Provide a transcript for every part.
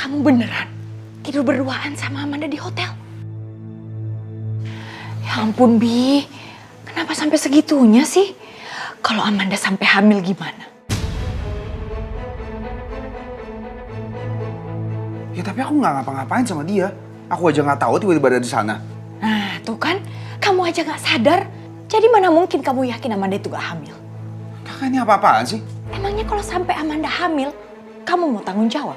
Kamu beneran tidur berduaan sama Amanda di hotel? Ya ampun Bi, kenapa sampai segitunya sih? Kalau Amanda sampai hamil gimana? Ya tapi aku nggak ngapa-ngapain sama dia. Aku aja nggak tahu tiba-tiba ada di sana. Nah tuh kan, kamu aja gak sadar. Jadi mana mungkin kamu yakin Amanda itu gak hamil? Kakak ini apa-apaan sih? Emangnya kalau sampai Amanda hamil, kamu mau tanggung jawab?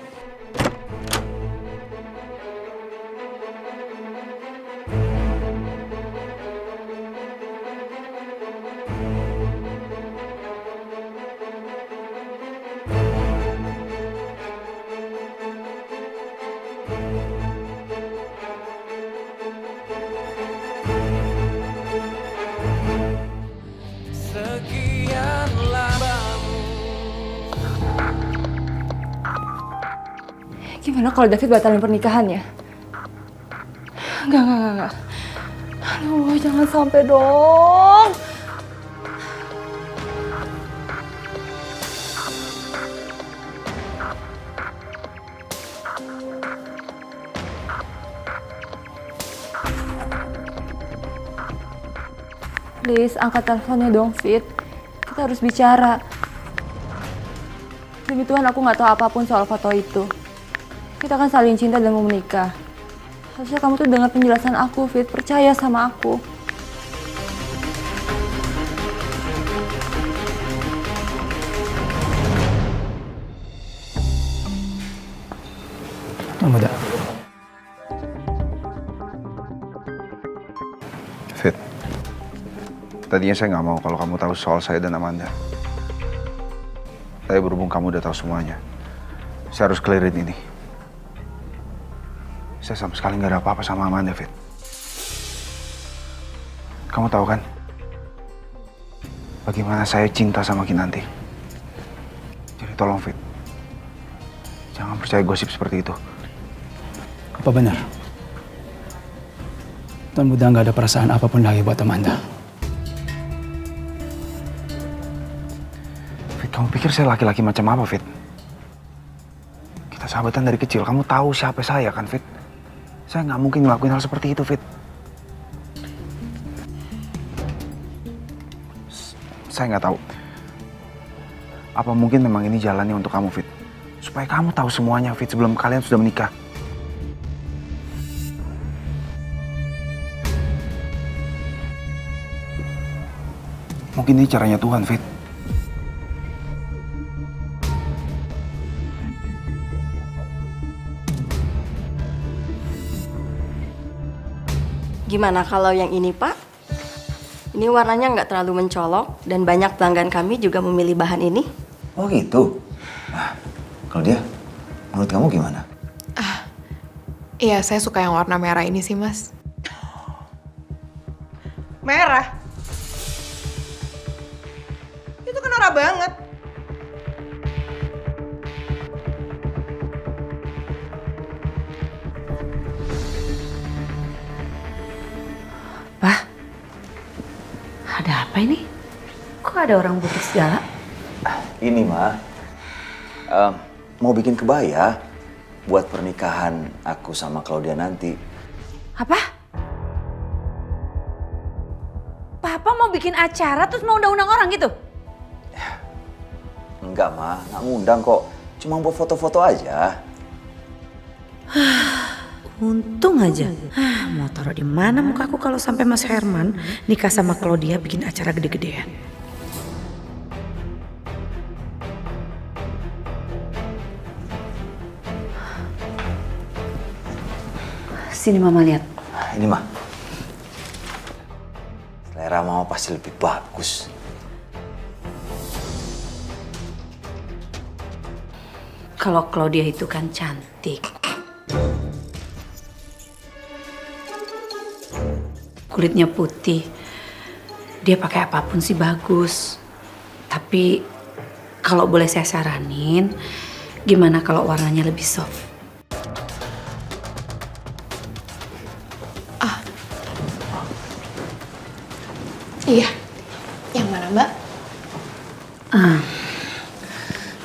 Gimana kalau David batalin pernikahannya? Enggak. Aduh, jangan sampai dong. Please, angkat teleponnya dong, Fit. Kita harus bicara. Demi Tuhan, aku nggak tahu apapun soal foto itu. Kita kan saling cinta dan mau menikah. Harusnya kamu tuh dengar penjelasan aku, Fit. Percaya sama aku. Amanda. Fit, tadinya saya nggak mau kalau kamu tahu soal saya dan Amanda. Tapi berhubung kamu udah tahu semuanya, saya harus clearin ini. Saya sama sekali nggak ada apa-apa sama Amanda, Fit. Kamu tahu kan bagaimana saya cinta sama Kinanti. Jadi tolong, Fit, jangan percaya gosip seperti itu. Apa benar? Tuan Buddha nggak ada perasaan apapun lagi buat Amanda. Fit, kamu pikir saya laki-laki macam apa, Fit? Kita sahabatan dari kecil. Kamu tahu siapa saya kan, Fit? Saya nggak mungkin ngelakuin hal seperti itu, Fit. Saya nggak tahu. Apa mungkin memang ini jalannya untuk kamu, Fit? Supaya kamu tahu semuanya, Fit, sebelum kalian sudah menikah. Mungkin ini caranya Tuhan, Fit. Gimana kalau yang ini, Pak? Ini warnanya nggak terlalu mencolok dan banyak pelanggan kami juga memilih bahan ini. Oh gitu. Nah, kalau dia, menurut kamu gimana? Iya, saya suka yang warna merah ini sih, Mas. Merah? Itu kan norak banget. Bah, ada apa ini? Kok ada orang butuh segala? Ini mah, mau bikin kebaya buat pernikahan aku sama Claudia nanti. Apa? Papa mau bikin acara terus mau undang-undang orang gitu? Enggak mah, nggak ngundang kok. Cuma buat foto-foto aja. Untung aja. Mau taruh di mana mukaku kalau sampai Mas Herman nikah sama Claudia bikin acara gede-gedean. Sini Mama lihat. Ini mah, selera mama pasti lebih bagus. Kalau Claudia itu kan cantik. Kulitnya putih. Dia pakai apapun sih bagus. Tapi kalau boleh saya saranin, gimana kalau warnanya lebih soft? Iya. Yang mana, Mbak?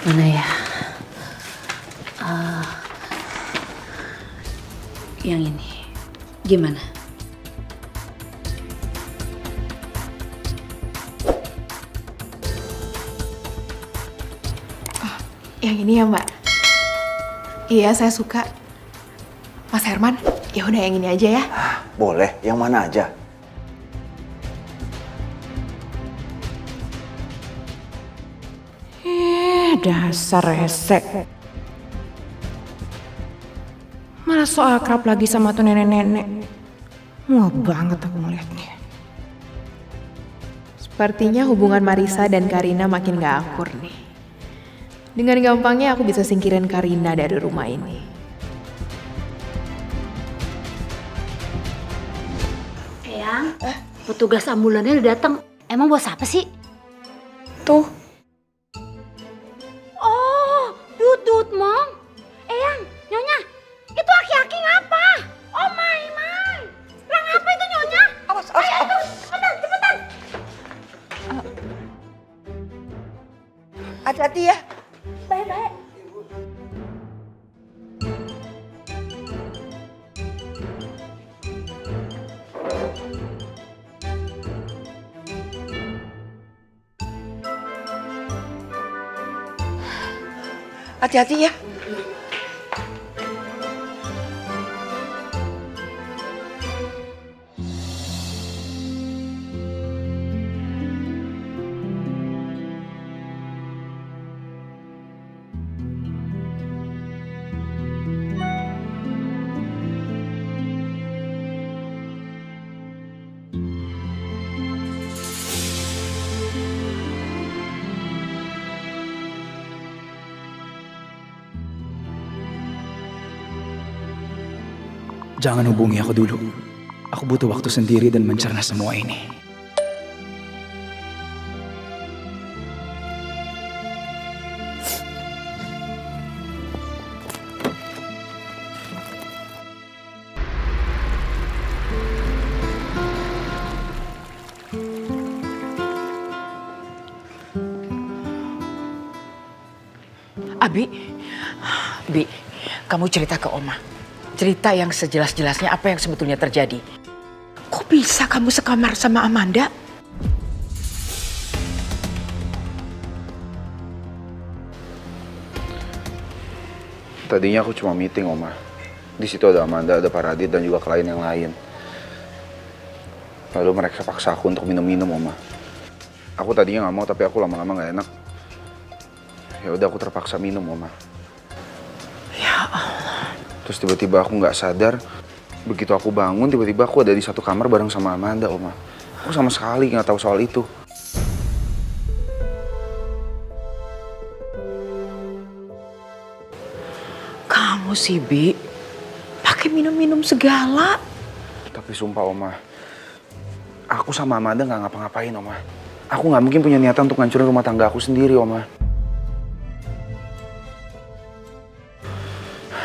Mana ya? yang ini. Gimana? Yang ini ya Mbak? Iya, saya suka. Mas Herman, ya udah yang ini aja ya. Boleh, yang mana aja? Dasar resek. Malah so akrab lagi sama tuh nenek-nenek. Mual banget aku ngeliatnya. Sepertinya hubungan Marisa dan Karina makin gak akur nih. Dengan gampangnya aku bisa singkirin Karina dari rumah ini. Eyang, petugas ambulannya udah datang. Emang bos apa sih? Tuh, Oh, Dut Mong. Eyang, Nyonya, itu aki-aki ngapa? Oh my. Lah ngapa itu Nyonya? Awas. Ayo, cepetan. Hati-hati ya. Baik. Hati-hati ya. Jangan hubungi aku dulu. Aku butuh waktu sendiri dan mencerna semua ini. Bi, kamu cerita ke Oma. Cerita yang sejelas-jelasnya apa yang sebetulnya terjadi. Kok bisa kamu sekamar sama Amanda? Tadinya aku cuma meeting, Oma. Di situ ada Amanda, ada Paradit, dan juga klien yang lain. Lalu mereka paksa aku untuk minum-minum, Oma. Aku tadinya nggak mau, tapi aku lama-lama nggak enak. Ya udah, aku terpaksa minum, Oma. Ya Allah. Terus tiba-tiba aku nggak sadar. Begitu aku bangun, tiba-tiba aku ada di satu kamar bareng sama Amanda, Oma. Aku sama sekali nggak tahu soal itu. Kamu sih, Bi. Pakai minum-minum segala. Tapi sumpah, Oma. Aku sama Amanda nggak ngapa-ngapain, Oma. Aku nggak mungkin punya niatan untuk ngancurin rumah tangga aku sendiri, Oma.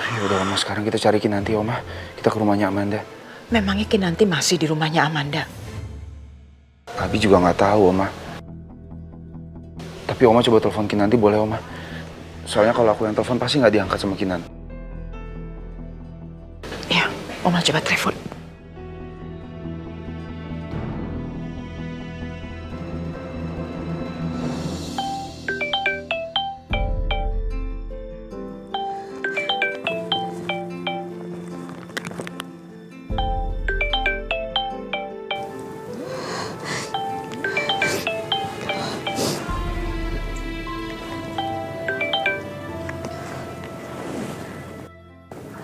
Ya udah, Oma, sekarang kita cari Kinanti, Oma. Kita ke rumahnya Amanda. Memangnya Kinanti masih di rumahnya Amanda? Abi juga nggak tahu, Oma. Tapi Oma coba telepon Kinanti, boleh, Oma? Soalnya kalau aku yang telepon pasti nggak diangkat sama Kinan. Ya, Oma coba telepon.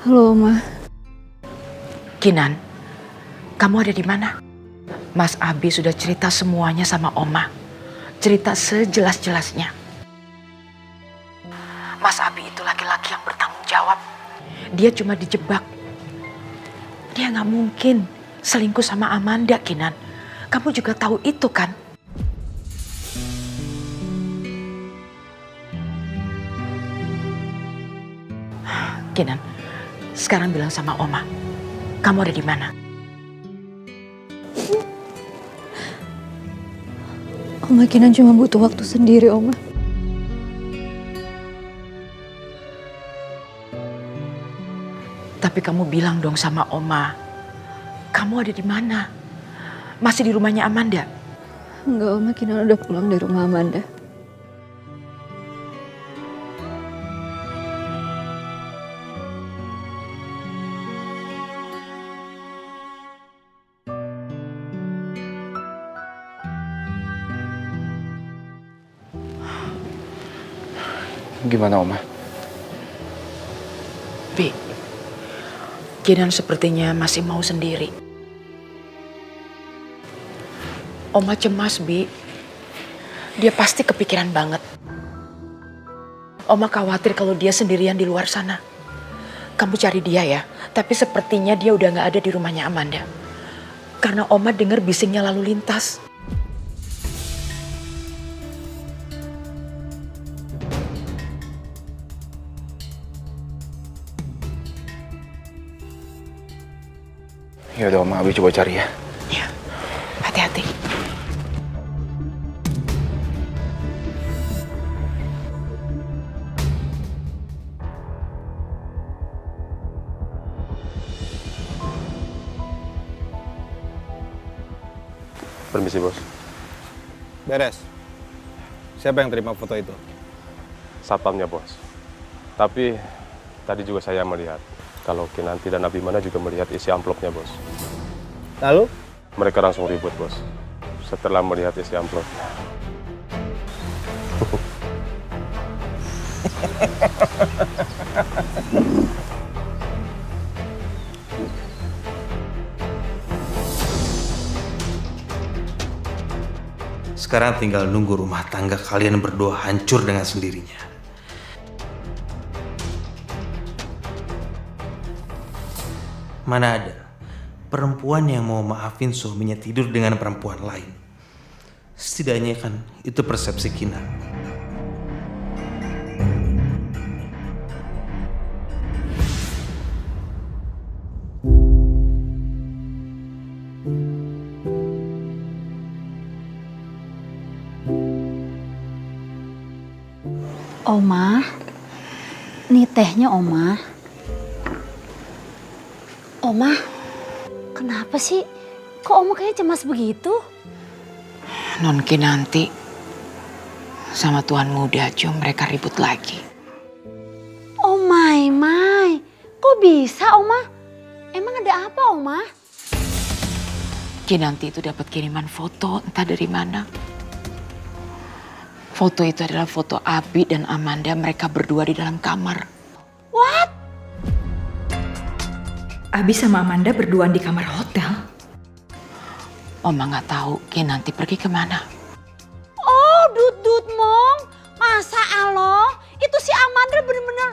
Halo, Oma. Kinan, kamu ada di mana? Mas Abi sudah cerita semuanya sama Oma. Cerita sejelas-jelasnya. Mas Abi itu laki-laki yang bertanggung jawab. Dia cuma dijebak. Dia nggak mungkin selingkuh sama Amanda, Kinan. Kamu juga tahu itu kan? Kinan, sekarang bilang sama Oma, kamu ada di mana? Oma Kinan cuma butuh waktu sendiri, Oma. Tapi kamu bilang dong sama Oma, kamu ada di mana? Masih di rumahnya Amanda? Enggak, Oma, Kinan udah pulang dari rumah Amanda. Gimana Oma? Bi, Kinan sepertinya masih mau sendiri. Oma cemas, Bi. Dia pasti kepikiran banget. Oma khawatir kalau dia sendirian di luar sana. Kamu cari dia ya, tapi sepertinya dia udah gak ada di rumahnya Amanda. Karena Oma dengar bisingnya lalu lintas. Ya udah Oma, Abi coba cari ya. Ya, hati-hati. Permisi, Bos. Beres. Siapa yang terima foto itu? Satpamnya, Bos. Tapi tadi juga saya melihat kalau Kinanti dan Abimana juga melihat isi amplopnya, Bos. Lalu? Mereka langsung ribut, Bos. Setelah melihat isi amplopnya. Sekarang tinggal nunggu rumah tangga kalian berdua hancur dengan sendirinya. Mana ada perempuan yang mau maafin suaminya tidur dengan perempuan lain? Setidaknya kan itu persepsi Kinan. Oma, nih tehnya Oma. Oma, kenapa sih? Kok Oma kayaknya cemas begitu? Non Kinanti sama tuan muda Jum mereka ribut lagi. Oh my, kok bisa Oma? Emang ada apa Oma? Kinanti itu dapat kiriman foto entah dari mana. Foto itu adalah foto Abi dan Amanda, mereka berdua di dalam kamar. What? Abi sama Amanda berduaan di kamar hotel. Oma nggak tahu Kinanti pergi kemana. Oh, Dut Mong. Masa Allah? Itu si Amanda bener-bener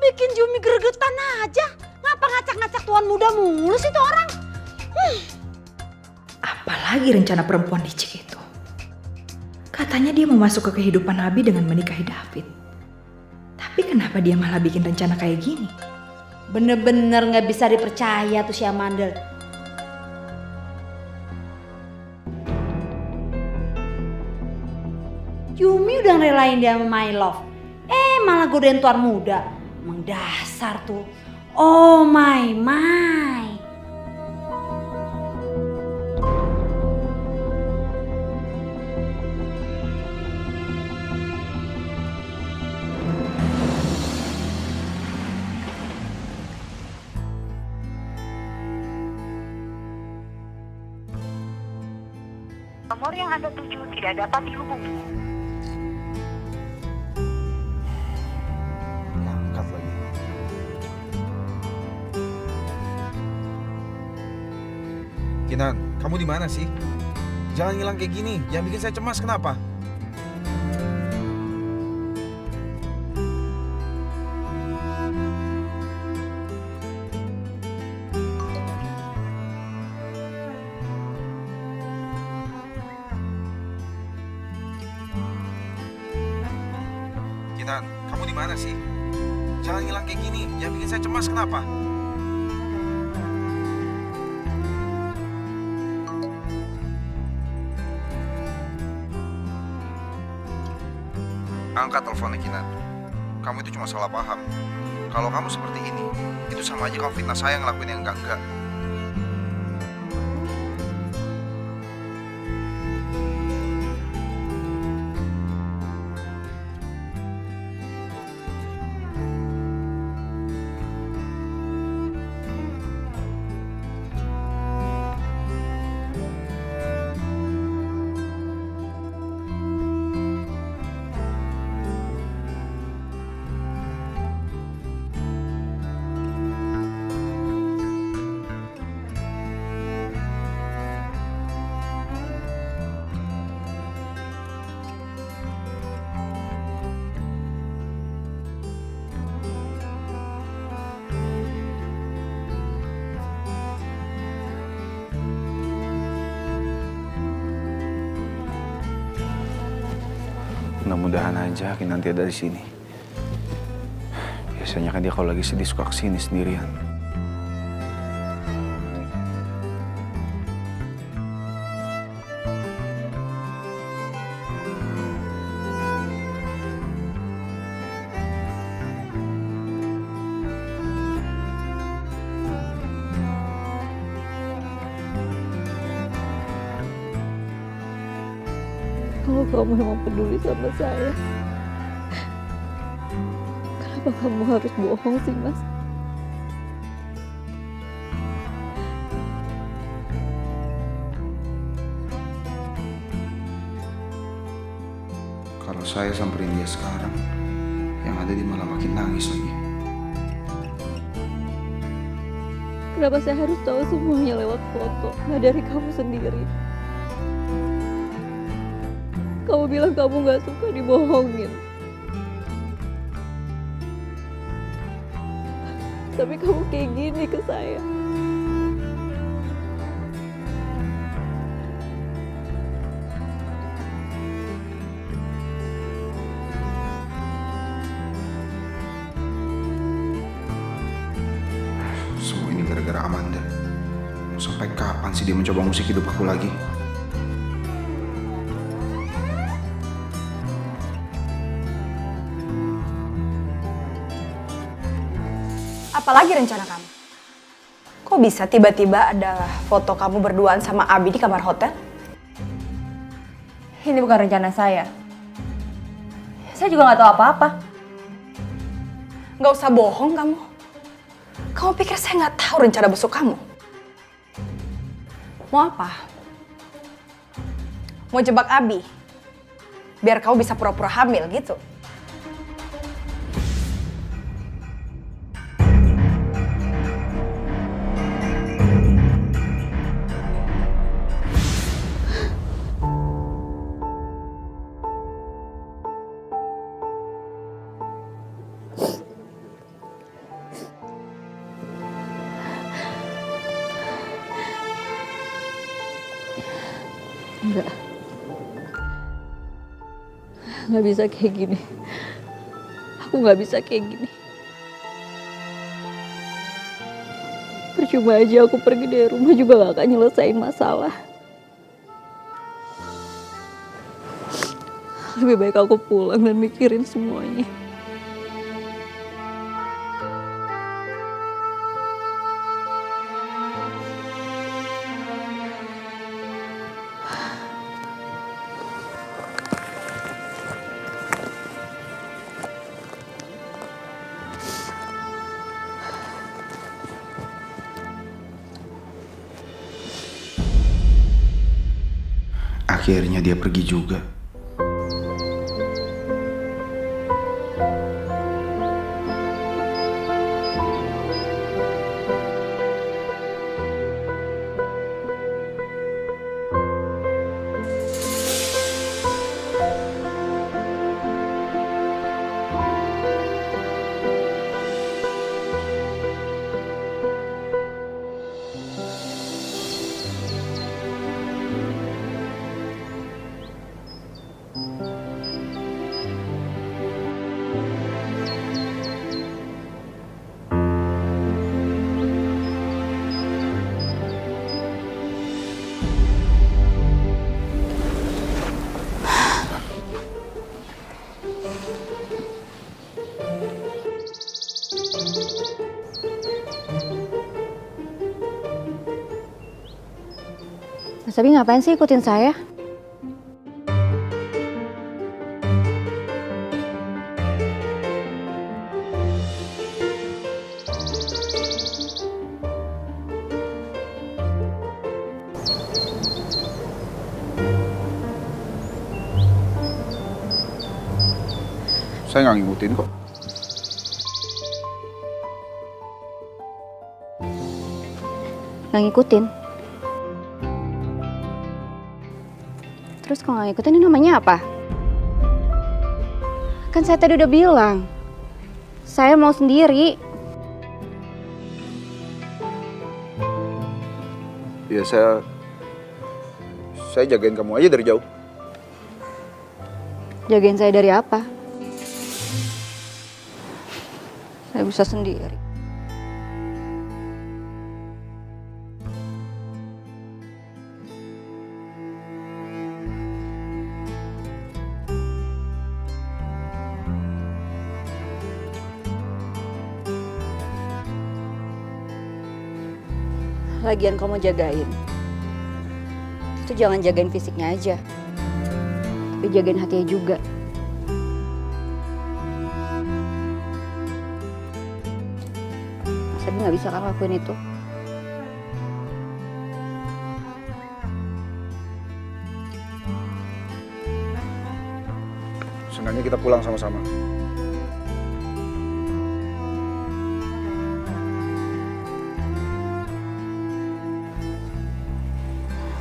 bikin Jumi gregetan aja. Ngapa ngacak-ngacak tuan muda mulu sih tuh orang? Apalagi rencana perempuan licik itu. Katanya dia mau masuk ke kehidupan Abi dengan menikahi David. Tapi kenapa dia malah bikin rencana kayak gini? Bener-bener gak bisa dipercaya tuh si Amanda. Yumi udah relain dia sama My Love. Malah godain tuan muda. Emang dasar tuh. Oh my. Nomor yang Anda tuju tidak dapat dihubungi. Angkat lagi. Kinan, kamu di mana sih? Jangan ngilang kayak gini, jangan bikin saya cemas, kenapa? Kinan, kamu di mana sih? Jangan ngilang kayak gini, jangan bikin saya cemas, kenapa? Angkat teleponnya Kinan. Kamu itu cuma salah paham. Kalau kamu seperti ini, itu sama aja kamu fitnah saya ngelakuin yang enggak-enggak. Mudah-mudahan aja nanti ada di sini. Biasanya kan dia kalau lagi sedih suka kesini sendirian. Kalau kamu memang peduli sama saya, kenapa kamu harus bohong sih, Mas? Kalau saya samperin dia sekarang, yang ada dia malah makin nangis lagi. Kenapa saya harus tahu semuanya lewat foto, nggak dari kamu sendiri? Kamu bilang kamu gak suka dibohongin. Tapi kamu kayak gini ke saya. Semua ini gara-gara Amanda. Sampai kapan sih dia mencoba musik hidup aku lagi? Apalagi rencana kamu? Kok bisa tiba-tiba ada foto kamu berduaan sama Abi di kamar hotel? Ini bukan rencana saya. Saya juga nggak tahu apa-apa. Nggak usah bohong kamu. Kamu pikir saya nggak tahu rencana busuk kamu? Mau apa? Mau jebak Abi? Biar kamu bisa pura-pura hamil gitu? Enggak. Nggak bisa kayak gini. Aku nggak bisa kayak gini. Percuma aja aku pergi dari rumah juga gak akan nyelesain masalah. Lebih baik aku pulang dan mikirin semuanya. Akhirnya dia pergi juga. Mas Abi ngapain sih ikutin saya? Saya nggak ngikutin kok. Nggak ngikutin? Terus kalau nggak ngikutin ini namanya apa? Kan saya tadi udah bilang, saya mau sendiri. Ya saya jagain kamu aja dari jauh. Jagain saya dari apa? Saya bisa sendiri. Lagian kamu jagain, itu jangan jagain fisiknya aja, tapi jagain hatinya juga. Mas Abi nggak bisa kan lakuin itu? Seenggaknya kita pulang sama-sama.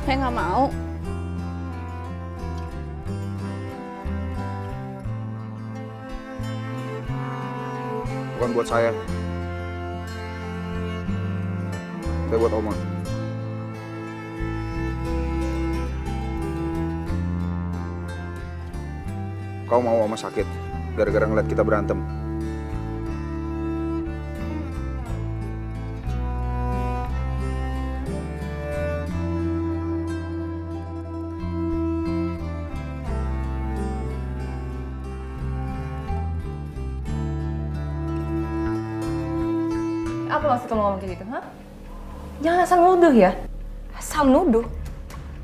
Saya nggak mau. Bukan buat saya. Tapi buat Oma. Kau mau Oma sakit gara-gara ngeliat kita berantem. Apa maksud kamu ngomong kayak gitu, ha? Jangan asal nuduh ya. Asal nuduh?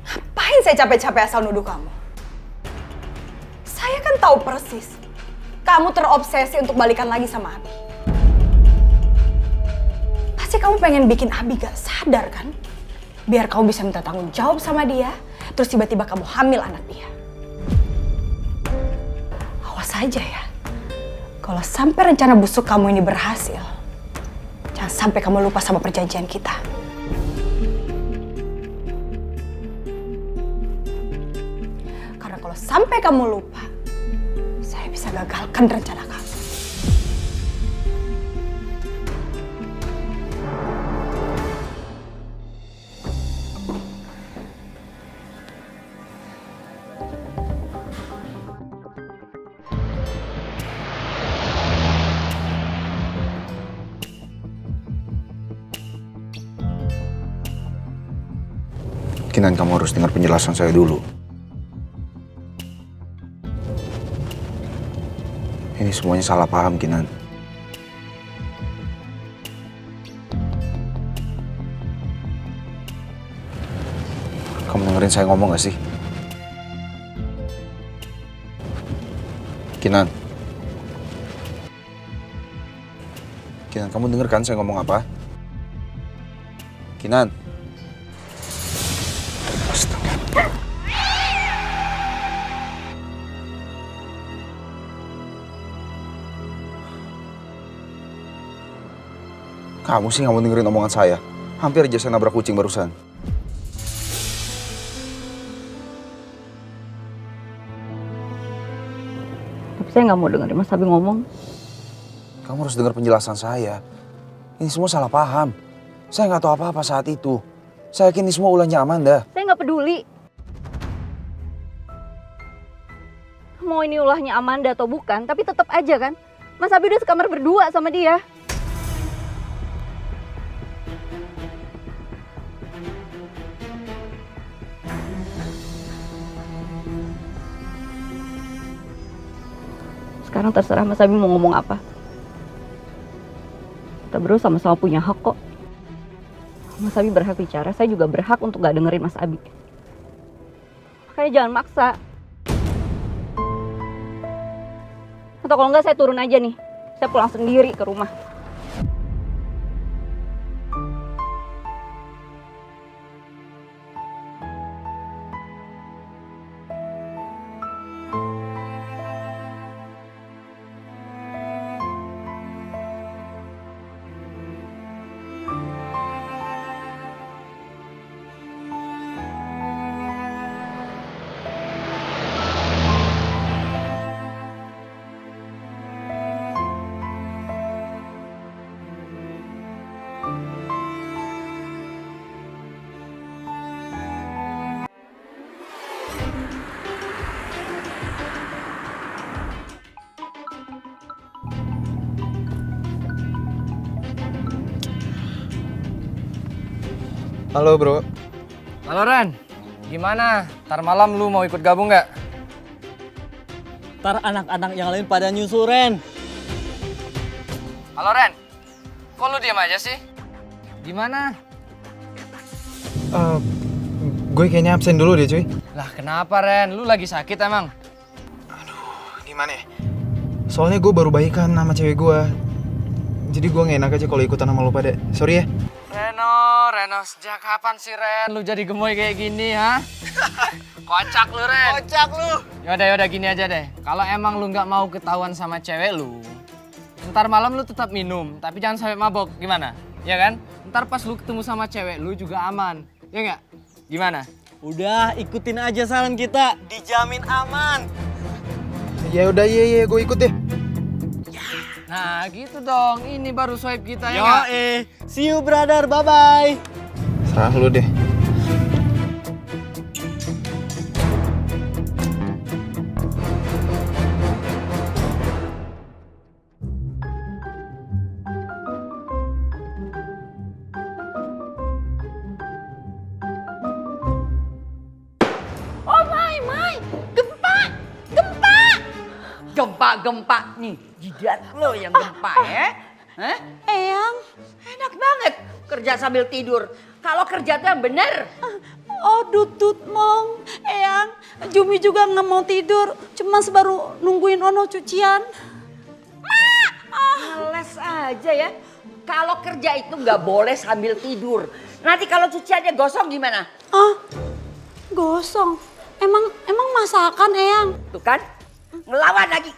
Ngapain saya capek-capek asal nuduh kamu? Saya kan tahu persis. Kamu terobsesi untuk balikan lagi sama Abi. Pasti kamu pengen bikin Abi gak sadar kan? Biar kamu bisa minta tanggung jawab sama dia, terus tiba-tiba kamu hamil anak dia. Awas aja ya. Kalau sampai rencana busuk kamu ini berhasil, jangan sampai kamu lupa sama perjanjian kita. Karena kalau sampai kamu lupa, saya bisa gagalkan rencana kamu. Kinan, kamu harus dengar penjelasan saya dulu. Ini semuanya salah paham, Kinan. Kamu dengerin saya ngomong gak sih? Kinan. Kinan, kamu denger kan saya ngomong apa? Kinan. Kamu sih nggak mau dengerin omongan saya. Hampir aja saya nabrak kucing barusan. Tapi saya nggak mau dengerin Mas Abi ngomong. Kamu harus dengar penjelasan saya. Ini semua salah paham. Saya nggak tahu apa-apa saat itu. Saya yakin ini semua ulahnya Amanda. Saya nggak peduli. Mau ini ulahnya Amanda atau bukan, tapi tetap aja kan. Mas Abi udah sekamar berdua sama dia. Sekarang terserah Mas Abi mau ngomong apa. Kita berdua sama-sama punya hak kok. Mas Abi berhak bicara, saya juga berhak untuk gak dengerin Mas Abi. Makanya jangan maksa. Atau kalau enggak saya turun aja nih. Saya pulang sendiri ke rumah. Halo bro. Halo Ren, gimana? Ntar malam lu mau ikut gabung nggak? Ntar anak-anak yang lain pada nyusul, Ren. Halo Ren, kok lu diam aja sih? Gimana? Gue kayaknya absen dulu deh cuy. Lah kenapa Ren? Lu lagi sakit emang? Gimana ya? Soalnya gue baru baikan sama cewek gue. Jadi gue gak enak aja kalau ikutan sama lo pada. Sorry ya. Reno, sejak kapan sih Ren? Lu jadi gemoy kayak gini, ha? Kocak lu Ren. Kocak lu. Yaudah gini aja deh. Kalau emang lu nggak mau ketahuan sama cewek lu, ntar malam lu tetap minum, tapi jangan sampai mabok, gimana? Ya kan? Ntar pas lu ketemu sama cewek lu juga aman, ya nggak? Gimana? Udah, ikutin aja saran kita, dijamin aman. Ya udah, iya gue ikut deh. Nah gitu dong, ini baru swipe kita ya Yo nggak? see you brother, bye-bye. Serah lu deh. Oh my, gempa. Gempa nih, jidat lo yang gempa ya. Hah? Eyang. Enak banget kerja sambil tidur. Kalau kerja tuh yang bener. Oh Dut Mong, Eyang, Jumi juga nggak mau tidur, cuma baru nungguin Ono cucian. Males aja ya. Kalau kerja itu nggak boleh sambil tidur. Nanti kalau cuciannya gosong gimana? Gosong. Emang masakan, Eyang? Tuh kan, ngelawan lagi.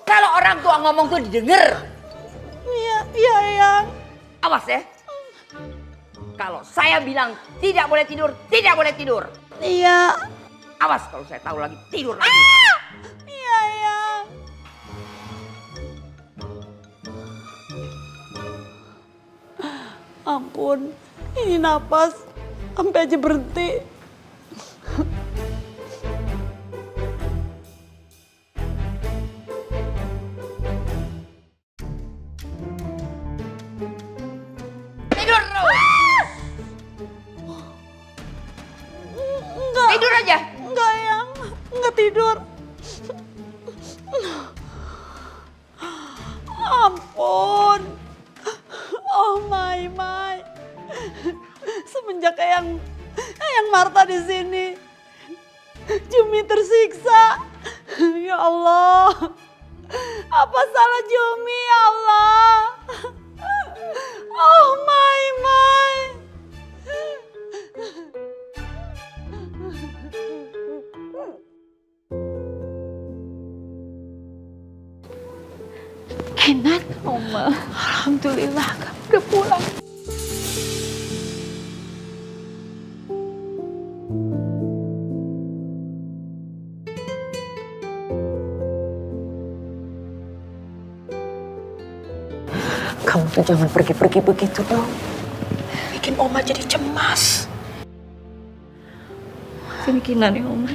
Kalau orang tua ngomong tuh didengar. Iya, Eyang. Awas ya. Kalau saya bilang tidak boleh tidur, tidak boleh tidur. Iya. Awas kalau saya tahu lagi tidur lagi. Iya, Eyang. Ampun, ini napas sampai aja berhenti. Tidur terus. Enggak. Tidur aja. Enggak, Eyang. Enggak tidur. Ampun. Oh my. Semenjak Eyang Marta di sini, Jumi tersiksa. Ya Allah. Apa salah Jumi, ya Allah? Oh my. Kinan, Oma. Alhamdulillah kamu udah pulang. Kamu tuh jangan pergi-pergi begitu dong. Bikin Oma jadi cemas. Maafin Kinan ya Oma.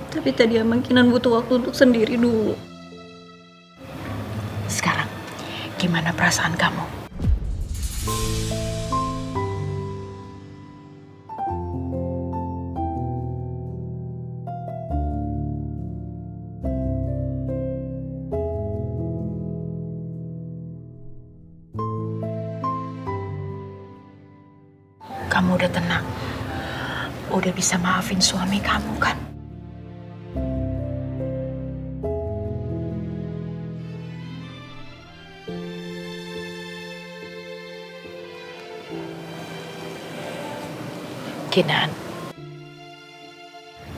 Tapi tadi emang Kinan butuh waktu untuk sendiri dulu. Sekarang, gimana perasaan kamu? kamu udah tenang. Udah bisa maafin suami kamu kan? Kinan,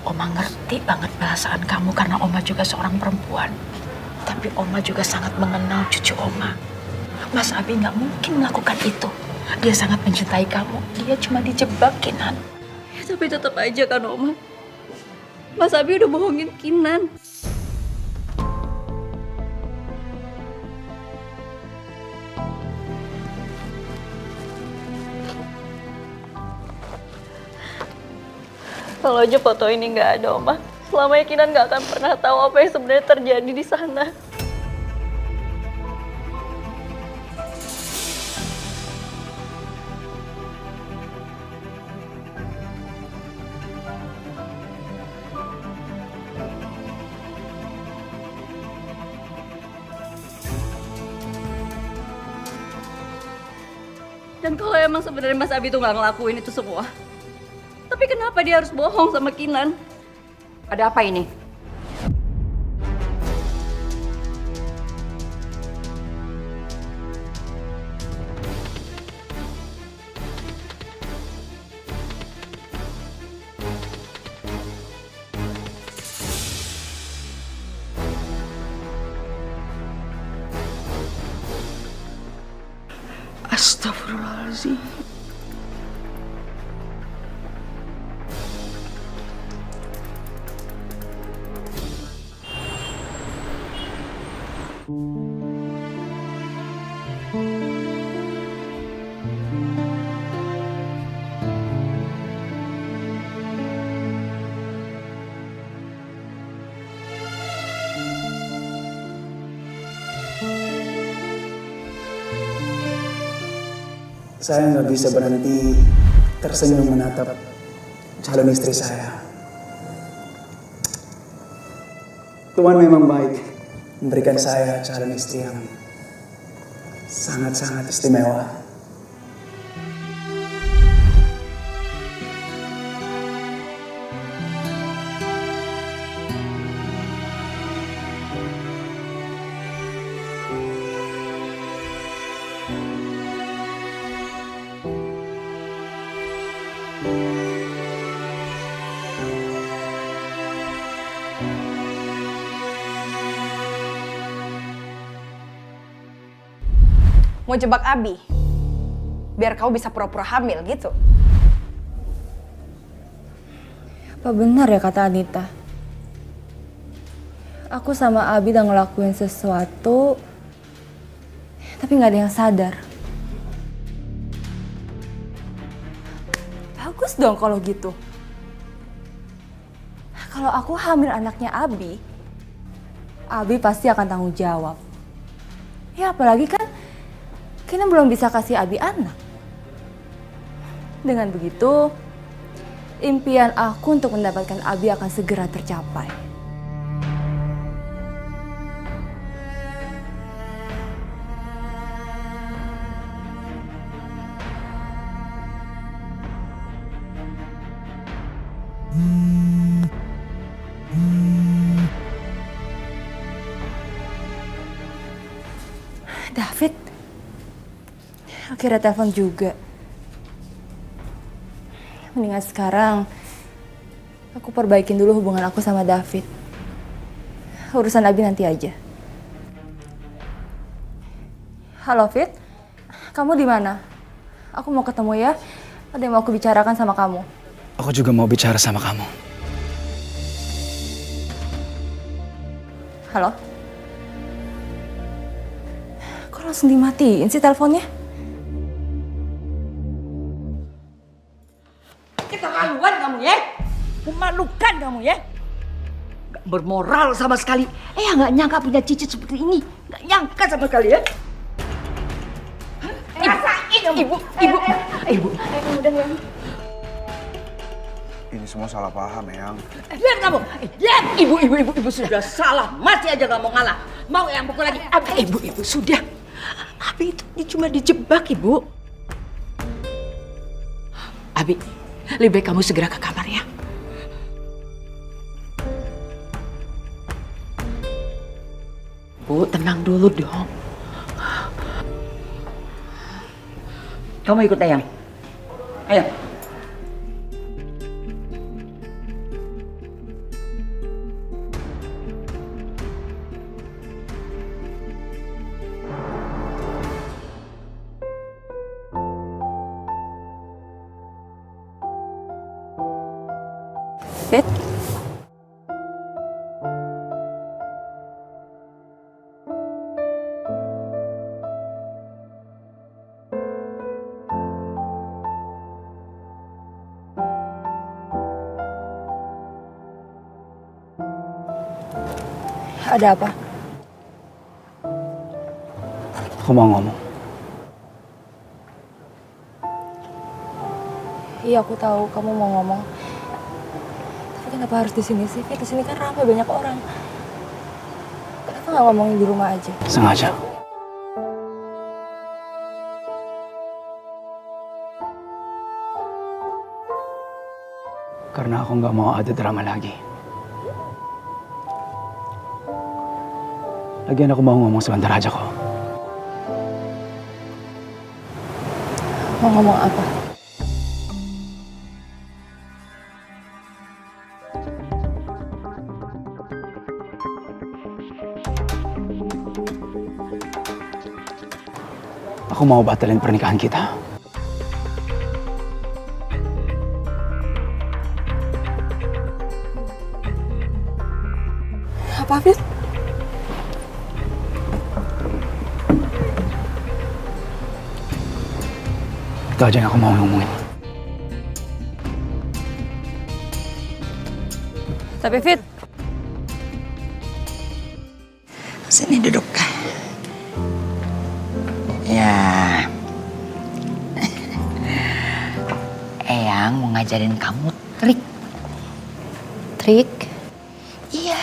Oma ngerti banget perasaan kamu karena Oma juga seorang perempuan. Tapi Oma juga sangat mengenal cucu Oma. Mas Abi nggak mungkin melakukan itu. Dia sangat mencintai kamu. Dia cuma dijebak, Kinan. Ya, tapi tetap aja kan Oma. Mas Abi udah bohongin Kinan. Kalau aja foto ini nggak ada, Oma, selamanya Kinan nggak akan pernah tahu apa yang sebenarnya terjadi di sana. Dan kalau emang sebenarnya Mas Abi tuh nggak ngelakuin itu semua, tapi kenapa dia harus bohong sama Kinan? Ada apa ini? Astagfirullahaladzim. Saya nggak bisa berhenti tersenyum menatap calon istri saya. Tuhan memang baik memberikan saya calon istri yang sangat-sangat istimewa. Mau jebak Abi, biar kau bisa pura-pura hamil gitu. Apa benar ya kata Anita? Aku sama Abi udah ngelakuin sesuatu, tapi nggak ada yang sadar. Bagus dong kalau gitu. Kalau aku hamil anaknya Abi, Abi pasti akan tanggung jawab. Ya apalagi kan Kinan belum bisa kasih Abi anak. Dengan begitu, impian aku untuk mendapatkan Abi akan segera tercapai. David, akhirnya telepon juga. Mendingan sekarang aku perbaikin dulu hubungan aku sama David. Urusan Abi nanti aja. Halo Fit, kamu di mana? Aku mau ketemu ya. Ada yang mau aku bicarakan sama kamu. Aku juga mau bicara sama kamu. Halo? Kok langsung dimatiin sih teleponnya? Keterlaluan kamu ya, memalukan kamu ya, gak bermoral sama sekali. Nggak nyangka punya cicit seperti ini, nggak nyangka sama sekali ya. Rasain kamu. Ibu. Ini semua salah paham, Eyang. Lihat kamu, lihat ibu sudah salah, masih aja nggak mau ngalah. Mau yang pukul lagi? Ibu sudah. Abi itu cuma dijebak, Ibu. Abi, lebih baik kamu segera ke kamar ya. Bu, tenang dulu dong. Kamu ikut Eyang. Ayo. Fit? Ada apa? Aku mau ngomong. Iya, aku tahu kamu mau ngomong. Tapi kenapa harus di sini sih? Fit, di sini kan ramai banyak orang. Kenapa nggak ngomongin di rumah aja? Sengaja. Karena aku nggak mau ada drama lagi. Lagian aku mau ngomong sebentar aja kok. Mau ngomong apa? Aku mau batalin pernikahan kita. Apa, Fit? Itu aja yang aku mau ngomongin. Tapi Fit, Sini duduk. Ya. Eyang mau ngajarin kamu trik. trik? Iya.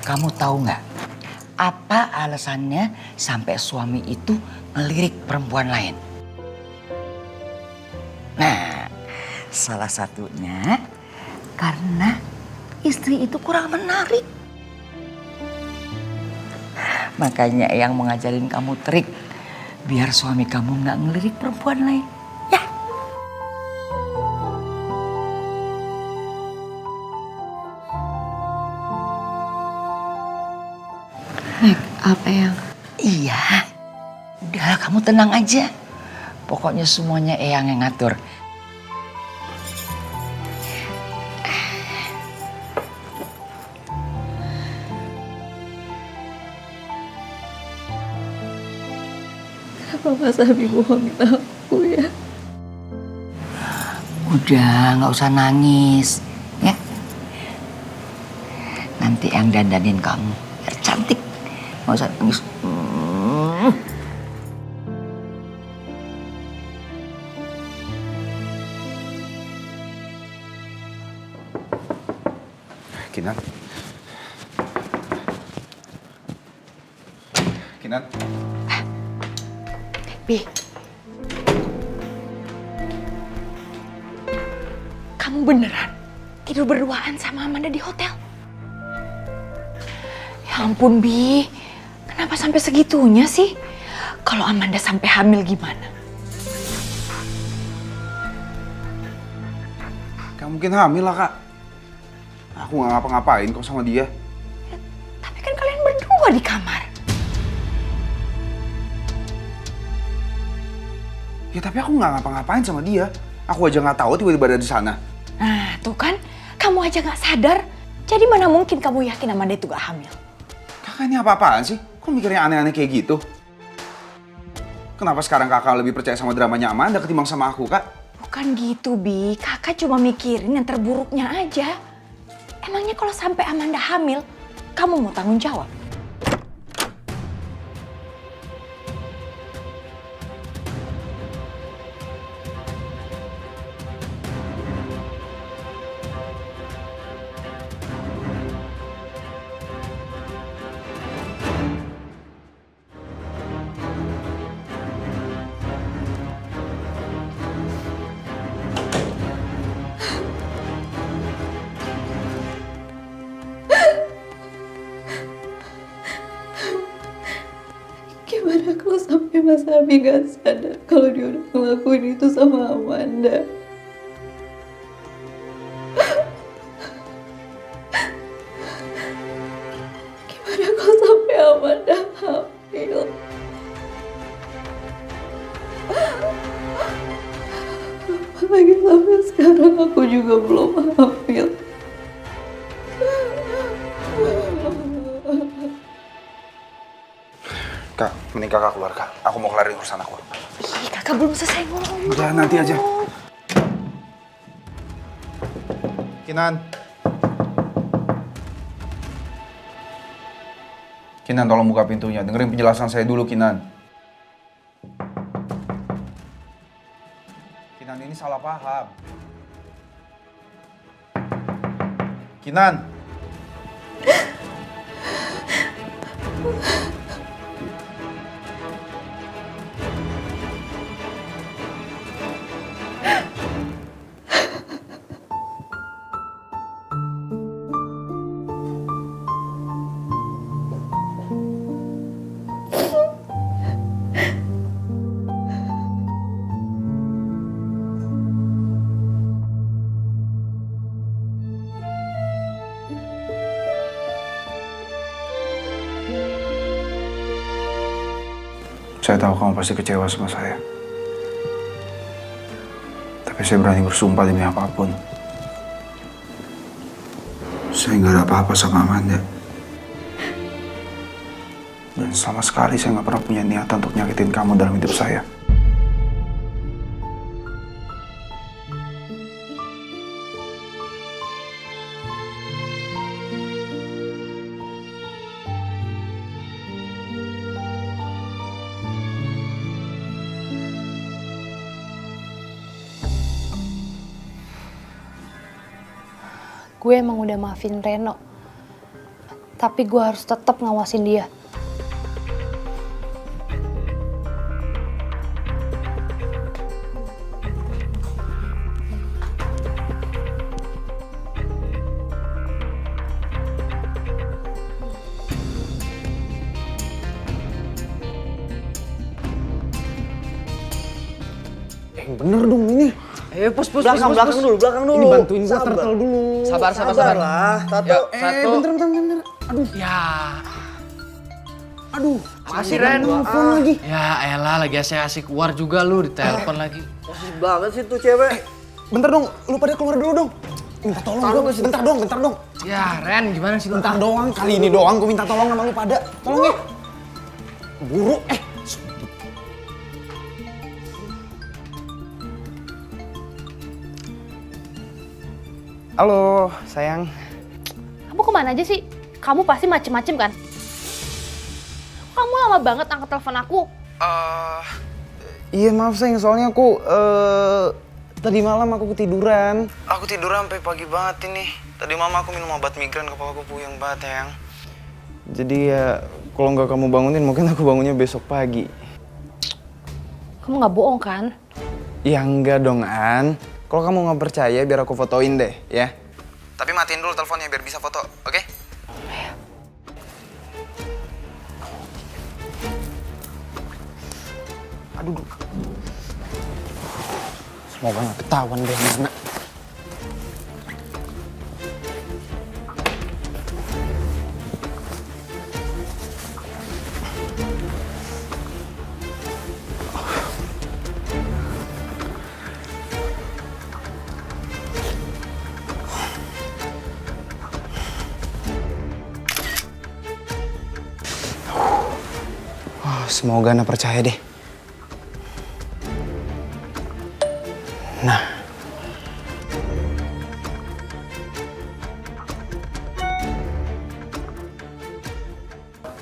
Kamu tahu nggak apa alasannya sampai suami itu ngelirik perempuan lain? Nah, salah satunya karena istri itu kurang menarik. Makanya Eyang mau ngajarin kamu trik biar suami kamu nggak ngelirik perempuan lain. Ya. Apa yang? Iya. Udah, kamu tenang aja. Pokoknya semuanya Eyang yang ngatur. Kenapa Mas Abi bohongin aku ya? Udah, nggak usah nangis, ya. Nanti Eyang dandanin kamu, biar cantik. Nggak usah nangis. Kinan. Kinan. Bi, kamu beneran tidur berduaan sama Amanda di hotel? Ya ampun Bi, kenapa sampai segitunya sih? Kalau Amanda sampai hamil gimana? Gak mungkin hamil lah, Kak. Aku gak ngapa-ngapain kok sama dia. Tapi kan kalian berdua di kamar. Ya tapi aku gak ngapa-ngapain sama dia. Aku aja gak tahu tiba-tiba ada di sana. Nah tuh kan, kamu aja gak sadar. Jadi mana mungkin kamu yakin Amanda itu gak hamil? Kakak ini apa-apaan sih? Kok mikirnya aneh-aneh kayak gitu? Kenapa sekarang kakak lebih percaya sama dramanya Amanda ketimbang sama aku, Kak? Bukan gitu, Bi. Kakak cuma mikirin yang terburuknya aja. Emangnya kalau sampai Amanda hamil, kamu mau tanggung jawab? Gimana kalau sampai Mas Abi gak sadar kalau dia udah ngelakuin itu sama Amanda? Gimana kalau sampai Amanda hamil? Apalagi sampai sekarang aku juga belum hamil. Kak, mending kakak keluar, Kak. Aku mau kelarin urusan aku. Ih, kakak belum selesai ngomong. Udah, nanti aja. Kinan. Kinan, tolong buka pintunya. Dengerin penjelasan saya dulu, Kinan. Kinan, ini salah paham. Kinan. Saya tahu kamu pasti kecewa sama saya. Tapi saya berani bersumpah demi apapun. Saya nggak ada apa-apa sama Amanda. Dan sama sekali saya nggak pernah punya niatan untuk nyakitin kamu dalam hidup saya. Gue emang udah maafin Reno, tapi gue harus tetap ngawasin dia. Bener dong ini. Pus, belakang dulu. Ini bantuin gua turtle dulu. Sabar. lah, Tato. Yuk, satu. Bentar. Aduh. Ya. Aduh. Makasih, Ren. Telepon lagi. Ya elah, lagi asik keluar juga lu, ditelepon lagi. Posisi banget sih tuh cewek. Bentar dong, lu pada keluar dulu dong. Minta tolong gua, bentar dong. Ya, Ren, gimana sih lu? Bentar doang, kali ini doang gua minta tolong sama lu pada. Tolong ya. Buru, Halo, sayang. Kamu kemana aja sih? Kamu pasti macem-macem kan? Kamu lama banget angkat telepon aku. Iya maaf sayang, soalnya aku tadi malam aku ketiduran. Aku tiduran sampai pagi banget ini. Tadi malam aku minum obat migran, kepala aku puyeng banget sayang. Jadi ya kalau nggak kamu bangunin mungkin aku bangunnya besok pagi. Kamu nggak bohong kan? Ya enggak dong An. Kalau kamu nggak percaya biar aku fotoin deh ya. Tapi matiin dulu teleponnya biar bisa foto, oke? Aduh. Semoga nggak ketahuan deh mana. Semoga Ana percaya deh. Nah.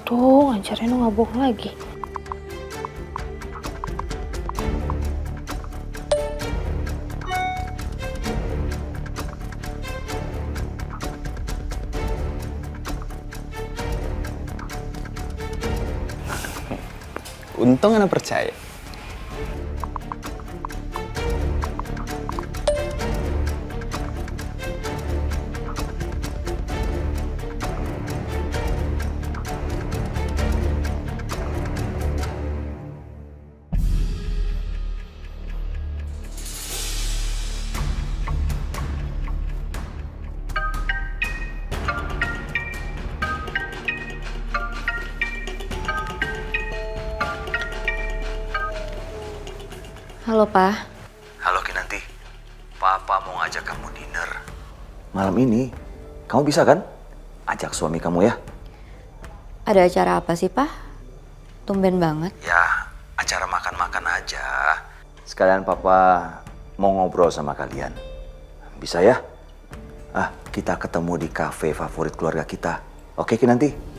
Tuh, ngajarin lu nggak bohong lagi. Untung Ana percaya. Halo, Pak. Halo Kinanti, Papa mau ngajak kamu dinner. Malam ini, kamu bisa kan? Ajak suami kamu ya. Ada acara apa sih, Pak? Tumben banget. Ya, acara makan-makan aja. Sekalian Papa mau ngobrol sama kalian. Bisa ya? Kita ketemu di kafe favorit keluarga kita. Oke Kinanti?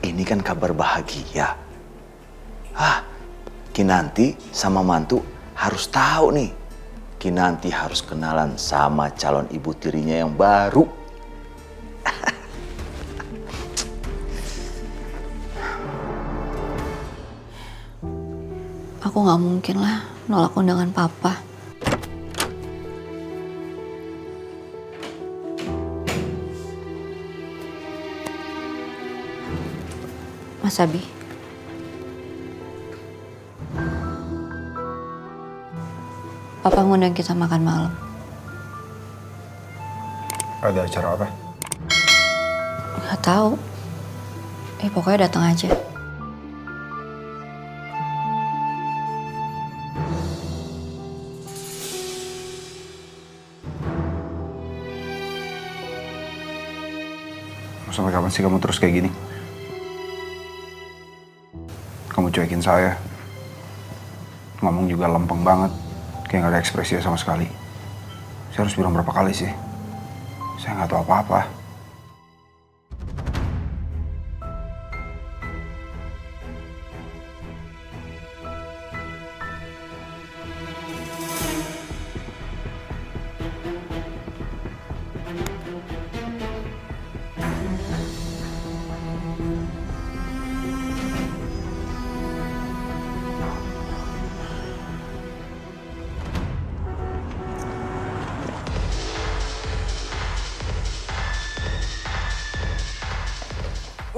Ini kan kabar bahagia. Kinanti sama mantu harus tahu nih. Kinanti harus kenalan sama calon ibu tirinya yang baru. Aku nggak mungkin lah nolak undangan Papa. Mas Abi. Papa ngundang kita makan malam. Ada acara apa? Nggak tahu. Pokoknya datang aja. Sampai kapan sih kamu terus kayak gini? Kamu cuekin saya. Ngomong juga lempeng banget. Kayak gak ada ekspresi sama sekali. Saya harus bilang berapa kali sih? Saya nggak tahu apa-apa.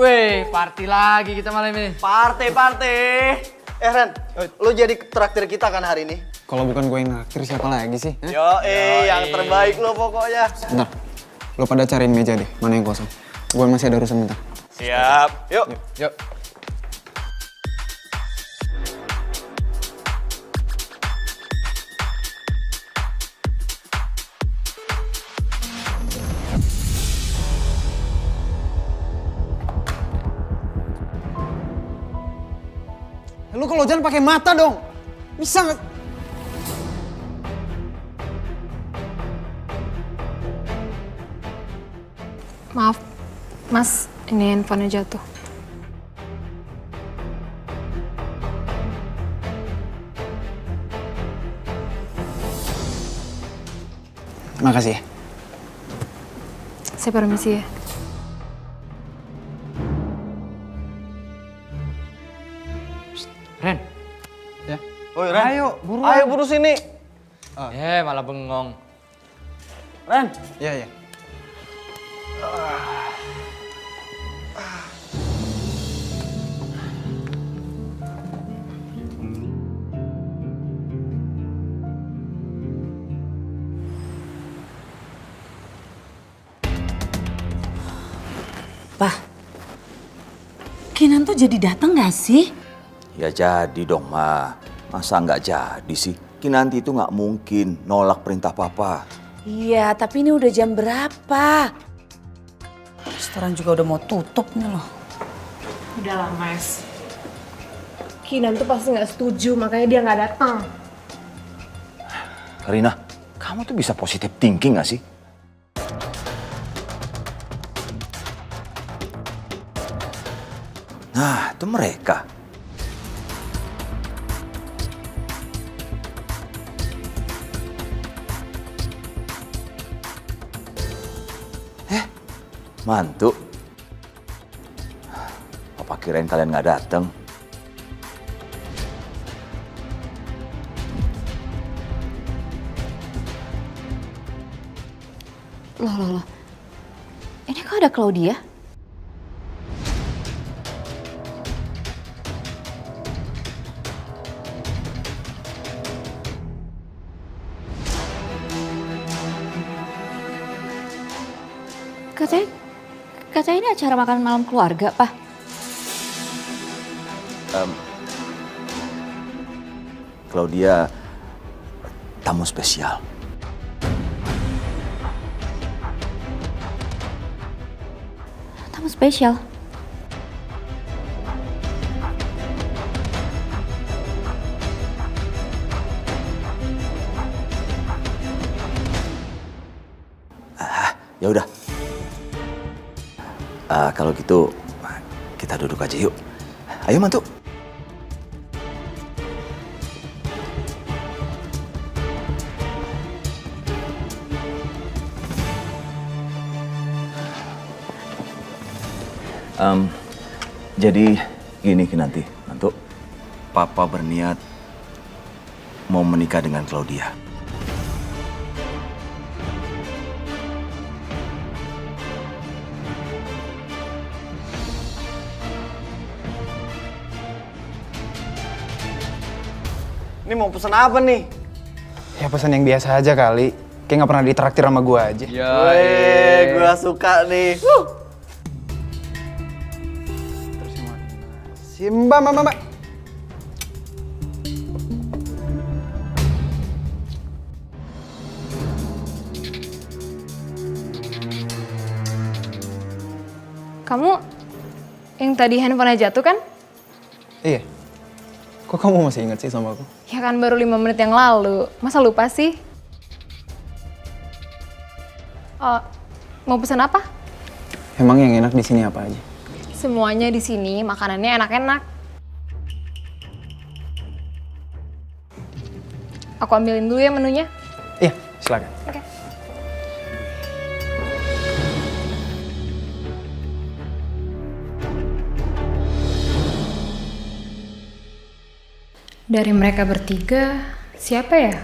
Weh, party lagi kita malam ini. Party. Ren, lo jadi traktir kita kan hari ini? Kalau bukan gue yang naktir, siapa lagi sih? Yang terbaik lo pokoknya. Bentar, lo pada cariin meja deh, mana yang kosong. Gue masih ada urusan bentar. Siap, yuk. Lu kalau jalan pakai mata dong. Bisa nggak? Maaf, Mas, ini handphonenya jatuh. Makasih ya. Saya permisi ya. Ren. Ya. Woi, Ren. buruan. Ayo buru sini. Malah bengong. Ren. Iya. Pak, Kinan tuh jadi datang gak sih? Ya jadi dong, Ma. Masa nggak jadi sih? Kinanti itu nggak mungkin nolak perintah Papa. Iya, tapi ini udah jam berapa? Restoran juga udah mau tutup nih loh. Udahlah, Mas. Kinan tuh pasti nggak setuju, makanya dia nggak datang. Karina, kamu tuh bisa positive thinking nggak sih? Nah, itu mereka. Mantu. Papa kirain kalian nggak datang. Loh. Ini kok ada Claudia? Katanya ini acara makan malam keluarga, Pak. Claudia tamu spesial. Tamu spesial. Ya udah. Kalau gitu kita duduk aja yuk. Ayo mantu. Jadi gini nanti, mantu. Papa berniat mau menikah dengan Claudia. Ini mau pesan apa nih? Ya pesan yang biasa aja kali. Kayak nggak pernah ditraktir sama gue aja. Wih, gua suka nih. Simba, Mbak. Kamu yang tadi handphonenya jatuh kan? Iya. Kok kamu masih ingat sih sama aku? Ya kan baru 5 menit yang lalu. Masa lupa sih? Mau pesan apa? Emang yang enak di sini apa aja? Semuanya di sini makanannya enak-enak. Aku ambilin dulu ya menunya. Iya, silakan. Oke. Dari mereka bertiga, siapa ya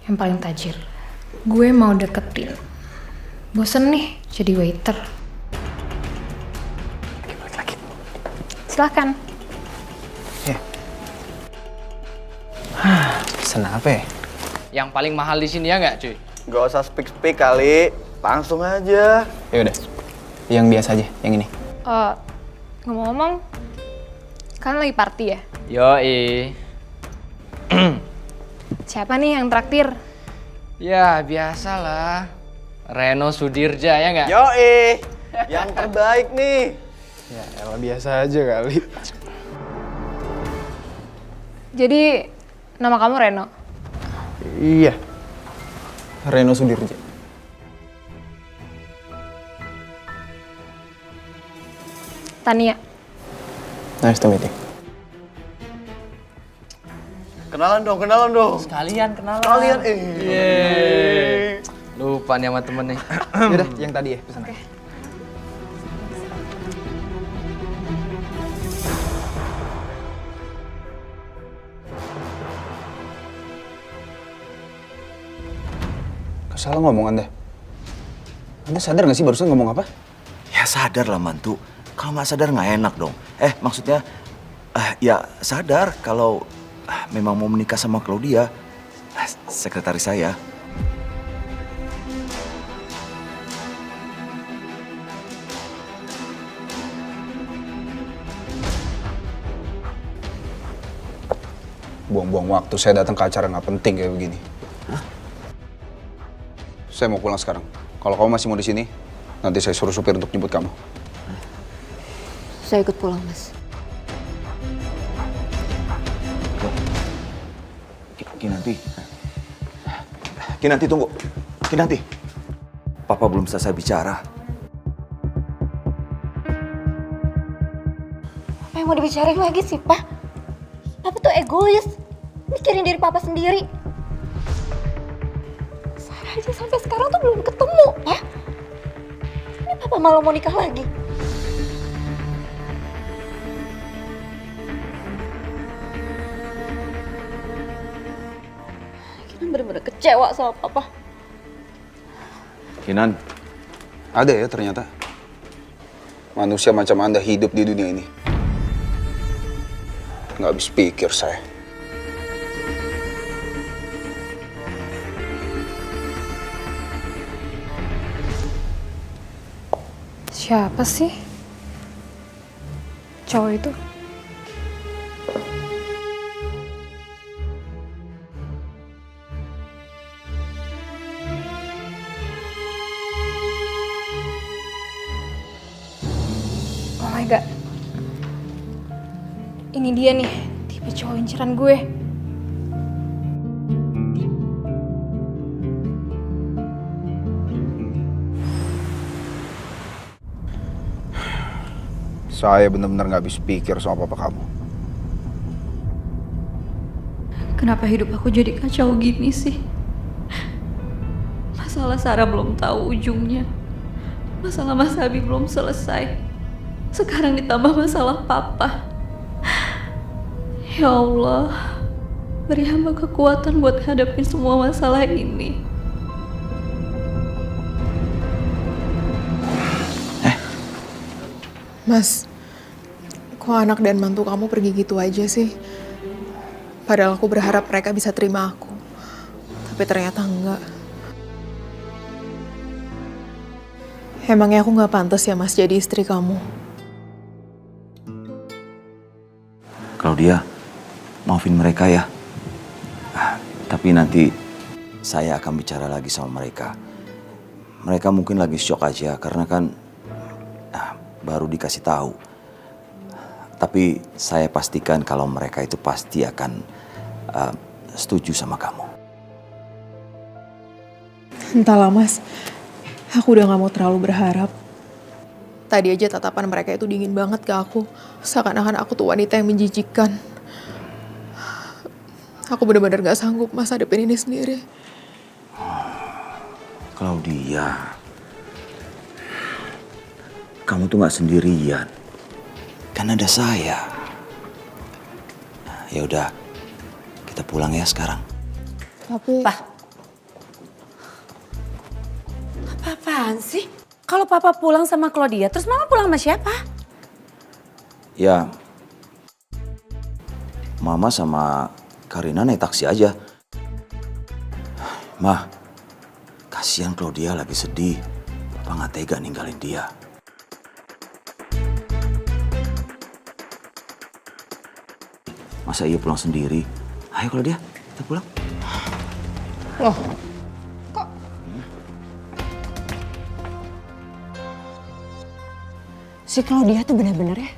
yang paling tajir? Gue mau deketin. Bosen nih jadi waiter. Lagi. Silakan. Ya. Pesen apa ya? Yang paling mahal di sini ya nggak, cuy? Gak usah speak kali, langsung aja. Ya udah. Yang biasa aja, yang ini. Ngomong-ngomong, kalian lagi party ya? Yoi. Siapa nih yang traktir? Ya biasalah. Reno Sudirja ya nggak? Yoi, yang terbaik nih. Ya elah biasa aja kali. Jadi, nama kamu Reno? Iya. Reno Sudirja. Tania. Nice to meet you. Kenalan dong. Sekalian kenalan. Kalian, Yeay. Lupa nih sama temen nih. Yaudah, yang tadi ya pesan. Oke. Salah ngomong Anda. Anda sadar gak sih barusan ngomong apa? Ya sadar lah mantu. Kalau nggak sadar nggak enak dong. Maksudnya, ya sadar kalau memang mau menikah sama Claudia, sekretaris saya. Buang-buang waktu saya datang ke acara nggak penting kayak begini. Hah? Saya mau pulang sekarang. Kalau kamu masih mau di sini, nanti saya suruh supir untuk jemput kamu. Saya ikut pulang, Mas. Kinanti tunggu. Kinanti. Papa belum selesai bicara. Apa yang mau dibicarain lagi sih, Pak? Papa tuh egois. Mikirin diri Papa sendiri. Sarah aja sampai sekarang tuh belum ketemu, Pak. Ini Papa malah mau nikah lagi. Kinan bener-bener kecewa sama Papa. Kinan, ada ya ternyata manusia macam Anda hidup di dunia ini. Nggak habis pikir saya. Siapa sih cowok itu? Oh my god. Ini dia nih, tipe cowok inceran gue. Saya benar-benar nggak habis pikir sama papa kamu. Kenapa hidup aku jadi kacau gini sih? Masalah Sarah belum tahu ujungnya. Masalah Mas Abi belum selesai. Sekarang ditambah masalah papa. Ya Allah, beri hamba kekuatan buat hadapin semua masalah ini. Mas, kok anak dan mantu kamu pergi gitu aja sih? Padahal aku berharap mereka bisa terima aku. Tapi ternyata enggak. Emangnya aku nggak pantas ya Mas jadi istri kamu? Claudia, maafin mereka ya. Tapi nanti saya akan bicara lagi sama mereka. Mereka mungkin lagi shock aja karena kan baru dikasih tahu. Tapi saya pastikan kalau mereka itu pasti akan setuju sama kamu. Entahlah Mas, aku udah gak mau terlalu berharap. Tadi aja tatapan mereka itu dingin banget ke aku. Seakan-akan aku tuh wanita yang menjijikkan. Aku benar-benar gak sanggup Mas hadapin ini sendiri. Claudia, kamu tuh gak sendirian. Kan ada saya. Ya udah, kita pulang ya sekarang. Tapi... Apa-apaan sih? Kalau papa pulang sama Claudia, terus mama pulang sama siapa? Ya, mama sama Karina naik taksi aja. Mah, kasihan Claudia lagi sedih. Papa gak tega ninggalin dia. Masa iya pulang sendiri? Ayo Claudia, kita pulang. Loh, si Claudia tuh bener-bener ya.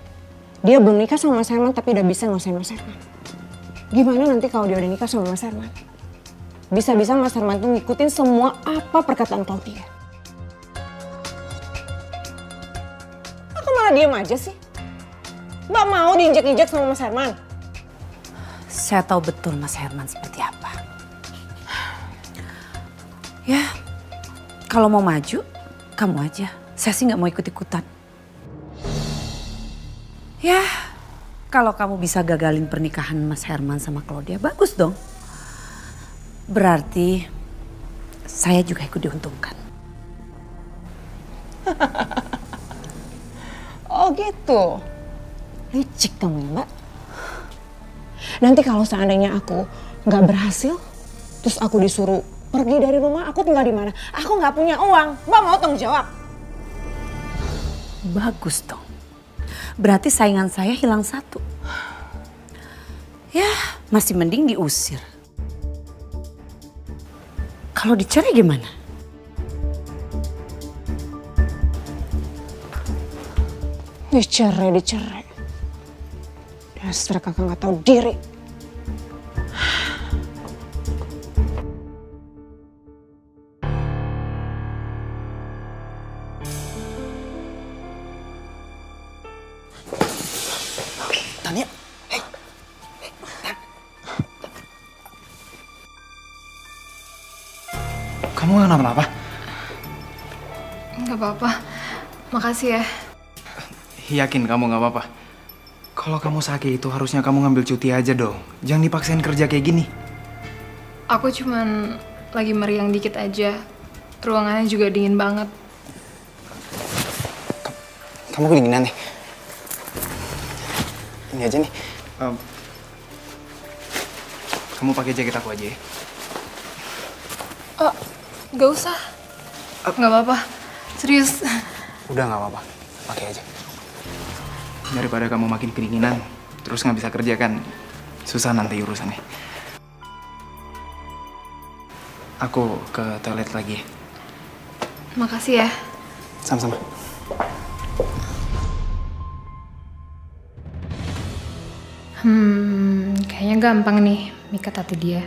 Dia belum nikah sama Mas Herman tapi udah bisa nguasain Mas Herman. Gimana nanti kalau dia udah nikah sama Mas Herman? Bisa-bisa Mas Herman tuh ngikutin semua apa perkataan Claudia. Aku malah diem aja sih. Mbak mau diinjek-injek sama Mas Herman? Saya tahu betul Mas Herman seperti apa. Ya, kalau mau maju, kamu aja. Saya sih nggak mau ikut-ikutan. Ya, kalau kamu bisa gagalin pernikahan Mas Herman sama Claudia, bagus dong. Berarti saya juga ikut diuntungkan. Oh gitu. Licik kamu ya Mbak. Nanti kalau seandainya aku nggak berhasil, terus aku disuruh pergi dari rumah, aku tinggal di mana? Aku nggak punya uang, Mbak mau tanggung jawab? Bagus dong. Berarti saingan saya hilang satu. Ya, masih mending diusir. Kalau dicerai gimana? Dicerai. Dasar kakak nggak tahu diri. Tania, kamu gak kenapa-napa? Nggak apa-apa. Makasih ya. Yakin kamu gak apa-apa? Kalau kamu sakit itu harusnya kamu ngambil cuti aja dong. Jangan dipaksain kerja kayak gini. Aku cuman lagi meriang dikit aja. Ruangannya juga dingin banget. Kamu kedinginan nih. Ini aja nih. Kamu pakai jaket aku aja ya. Oh, nggak usah. Nggak apa-apa. Serius. Udah gak apa-apa. pakai aja. Daripada kamu makin kedinginan, terus nggak bisa kerja kan, susah nanti urusannya. Aku ke toilet lagi. Makasih ya. Sama-sama. Kayaknya gampang nih mikat hati dia.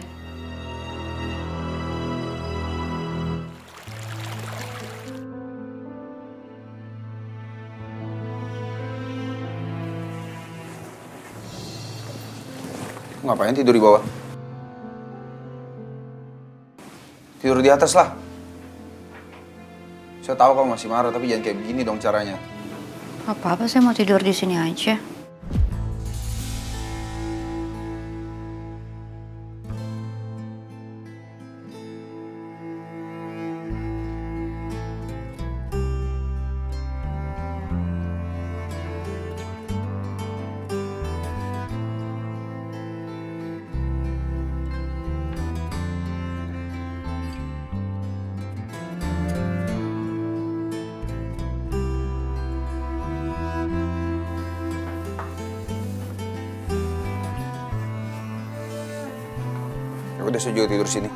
Ngapain tidur di bawah? Tidur di atas lah. Saya tahu kamu masih marah, tapi jangan kayak begini dong caranya. Apa-apa, saya mau tidur di sini aja. Udah saya juga tidur sini.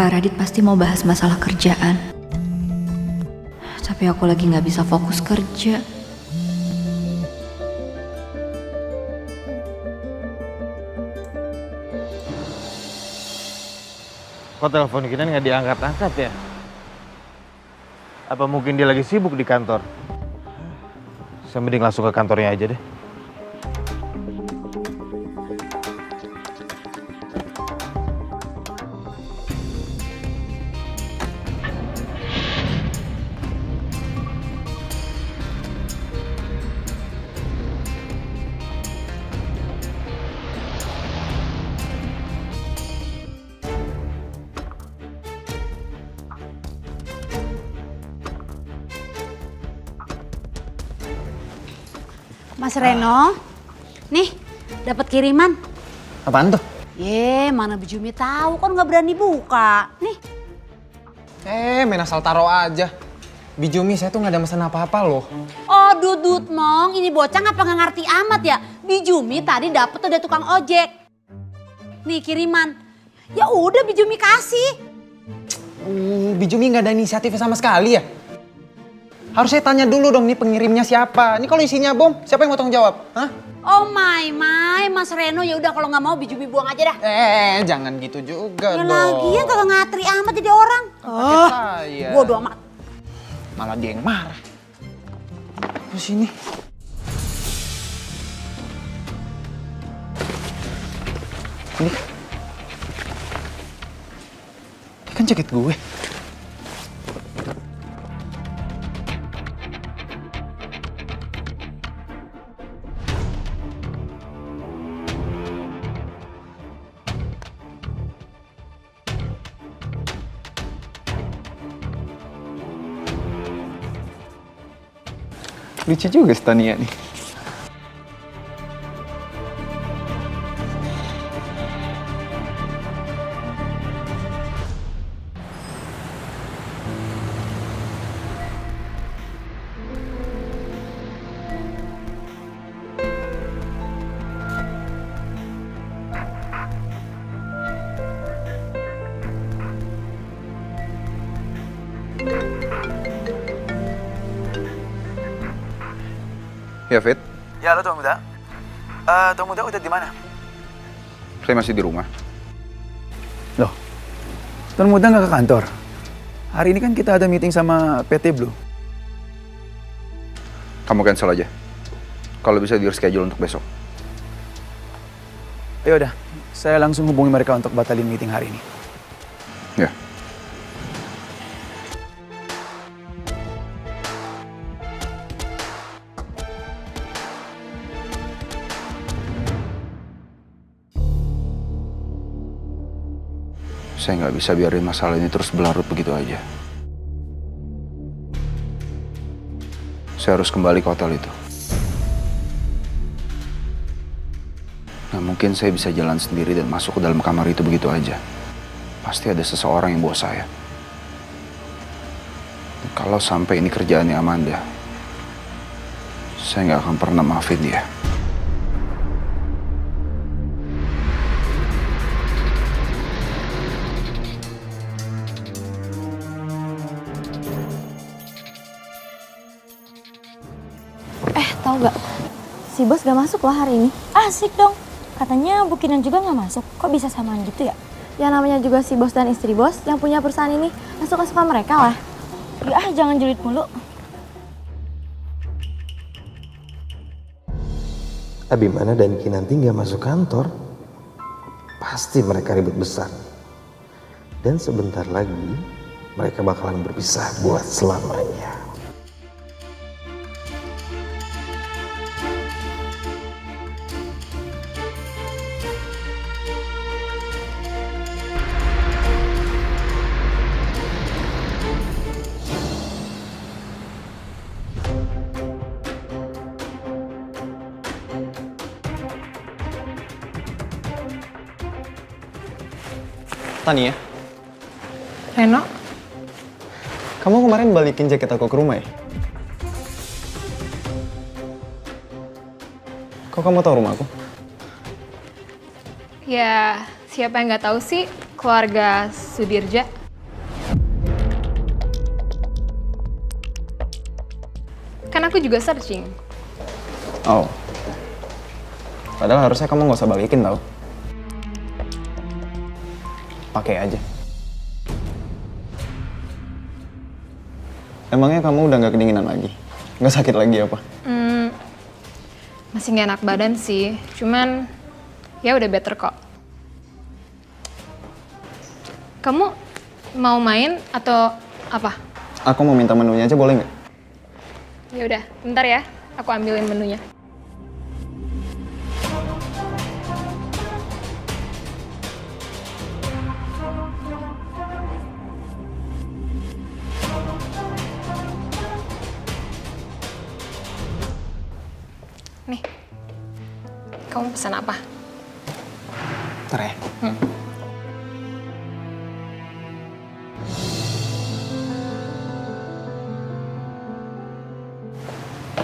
Pak Radit pasti mau bahas masalah kerjaan. Tapi aku lagi nggak bisa fokus kerja. Kok telepon kita nggak diangkat-angkat ya? Apa mungkin dia lagi sibuk di kantor? Saya mending langsung ke kantornya aja deh. Mas Reno, nih dapat kiriman. Apaan tuh? Mana Bijumi tahu, kan nggak berani buka. Nih. Main asal taruh aja. Bijumi saya tuh nggak ada pesan apa-apa loh. Oh Dudut Mong, ini bocah ngapa nggak ngerti amat ya? Bijumi tadi dapet dari tukang ojek. Nih kiriman. Ya udah Bijumi kasih. Bijumi nggak ada inisiatif sama sekali ya? Harusnya tanya dulu dong nih pengirimnya siapa. Ini kalau isinya bom, siapa yang mau tanggung jawab? Hah? Oh my, Mas Reno, ya udah kalau nggak mau Bijumi buang aja dah. Jangan gitu juga ya dong. lagian kagak ngatri amat jadi orang. Saya. Bodoh amat. Malah dia yang marah. Terus ini. Ini kan jaket gue. Lucu juga Stania nih. Ya, Fit. Ya, halo Tuan Muda. Tuan Muda udah di mana? Saya masih di rumah. Loh, Tuan Muda nggak ke kantor? Hari ini kan kita ada meeting sama PT Blue. Kamu cancel aja. Kalau bisa di-reschedule untuk besok. Ya udah, saya langsung hubungi mereka untuk batalin meeting hari ini. Ya. Saya nggak bisa biarin masalah ini terus berlarut begitu aja. Saya harus kembali ke hotel itu. Nggak mungkin saya bisa jalan sendiri dan masuk ke dalam kamar itu begitu aja. Pasti ada seseorang yang bawa saya. Dan kalau sampai ini kerjaannya Amanda, saya nggak akan pernah maafin dia. Tahu gak? Si bos gak masuk loh hari ini. Asik dong. Katanya Bu Kinan juga gak masuk. Kok bisa samaan gitu ya? Ya namanya juga si bos dan istri bos yang punya perusahaan ini. Suka-suka mereka lah. Ya jangan julid mulu. Abimana dan Kinanti gak masuk kantor. Pasti mereka ribut besar. Dan sebentar lagi mereka bakalan berpisah buat selamanya. Tania, Reno, kamu kemarin balikin jaket aku ke rumah ya? Kok kamu tahu rumah aku? ya siapa yang nggak tahu sih keluarga Sudirja? Kan aku juga searching. Oh. Padahal harusnya kamu nggak usah balikin tau. Pakai aja. Emangnya kamu udah nggak kedinginan lagi? Nggak sakit lagi apa? Masih nggak enak badan sih, cuman ya udah better kok. Kamu mau main atau apa? Aku mau minta menunya aja, boleh nggak? Ya udah, bentar ya, aku ambilin menunya. Nih, kamu pesan apa? Ntar ya.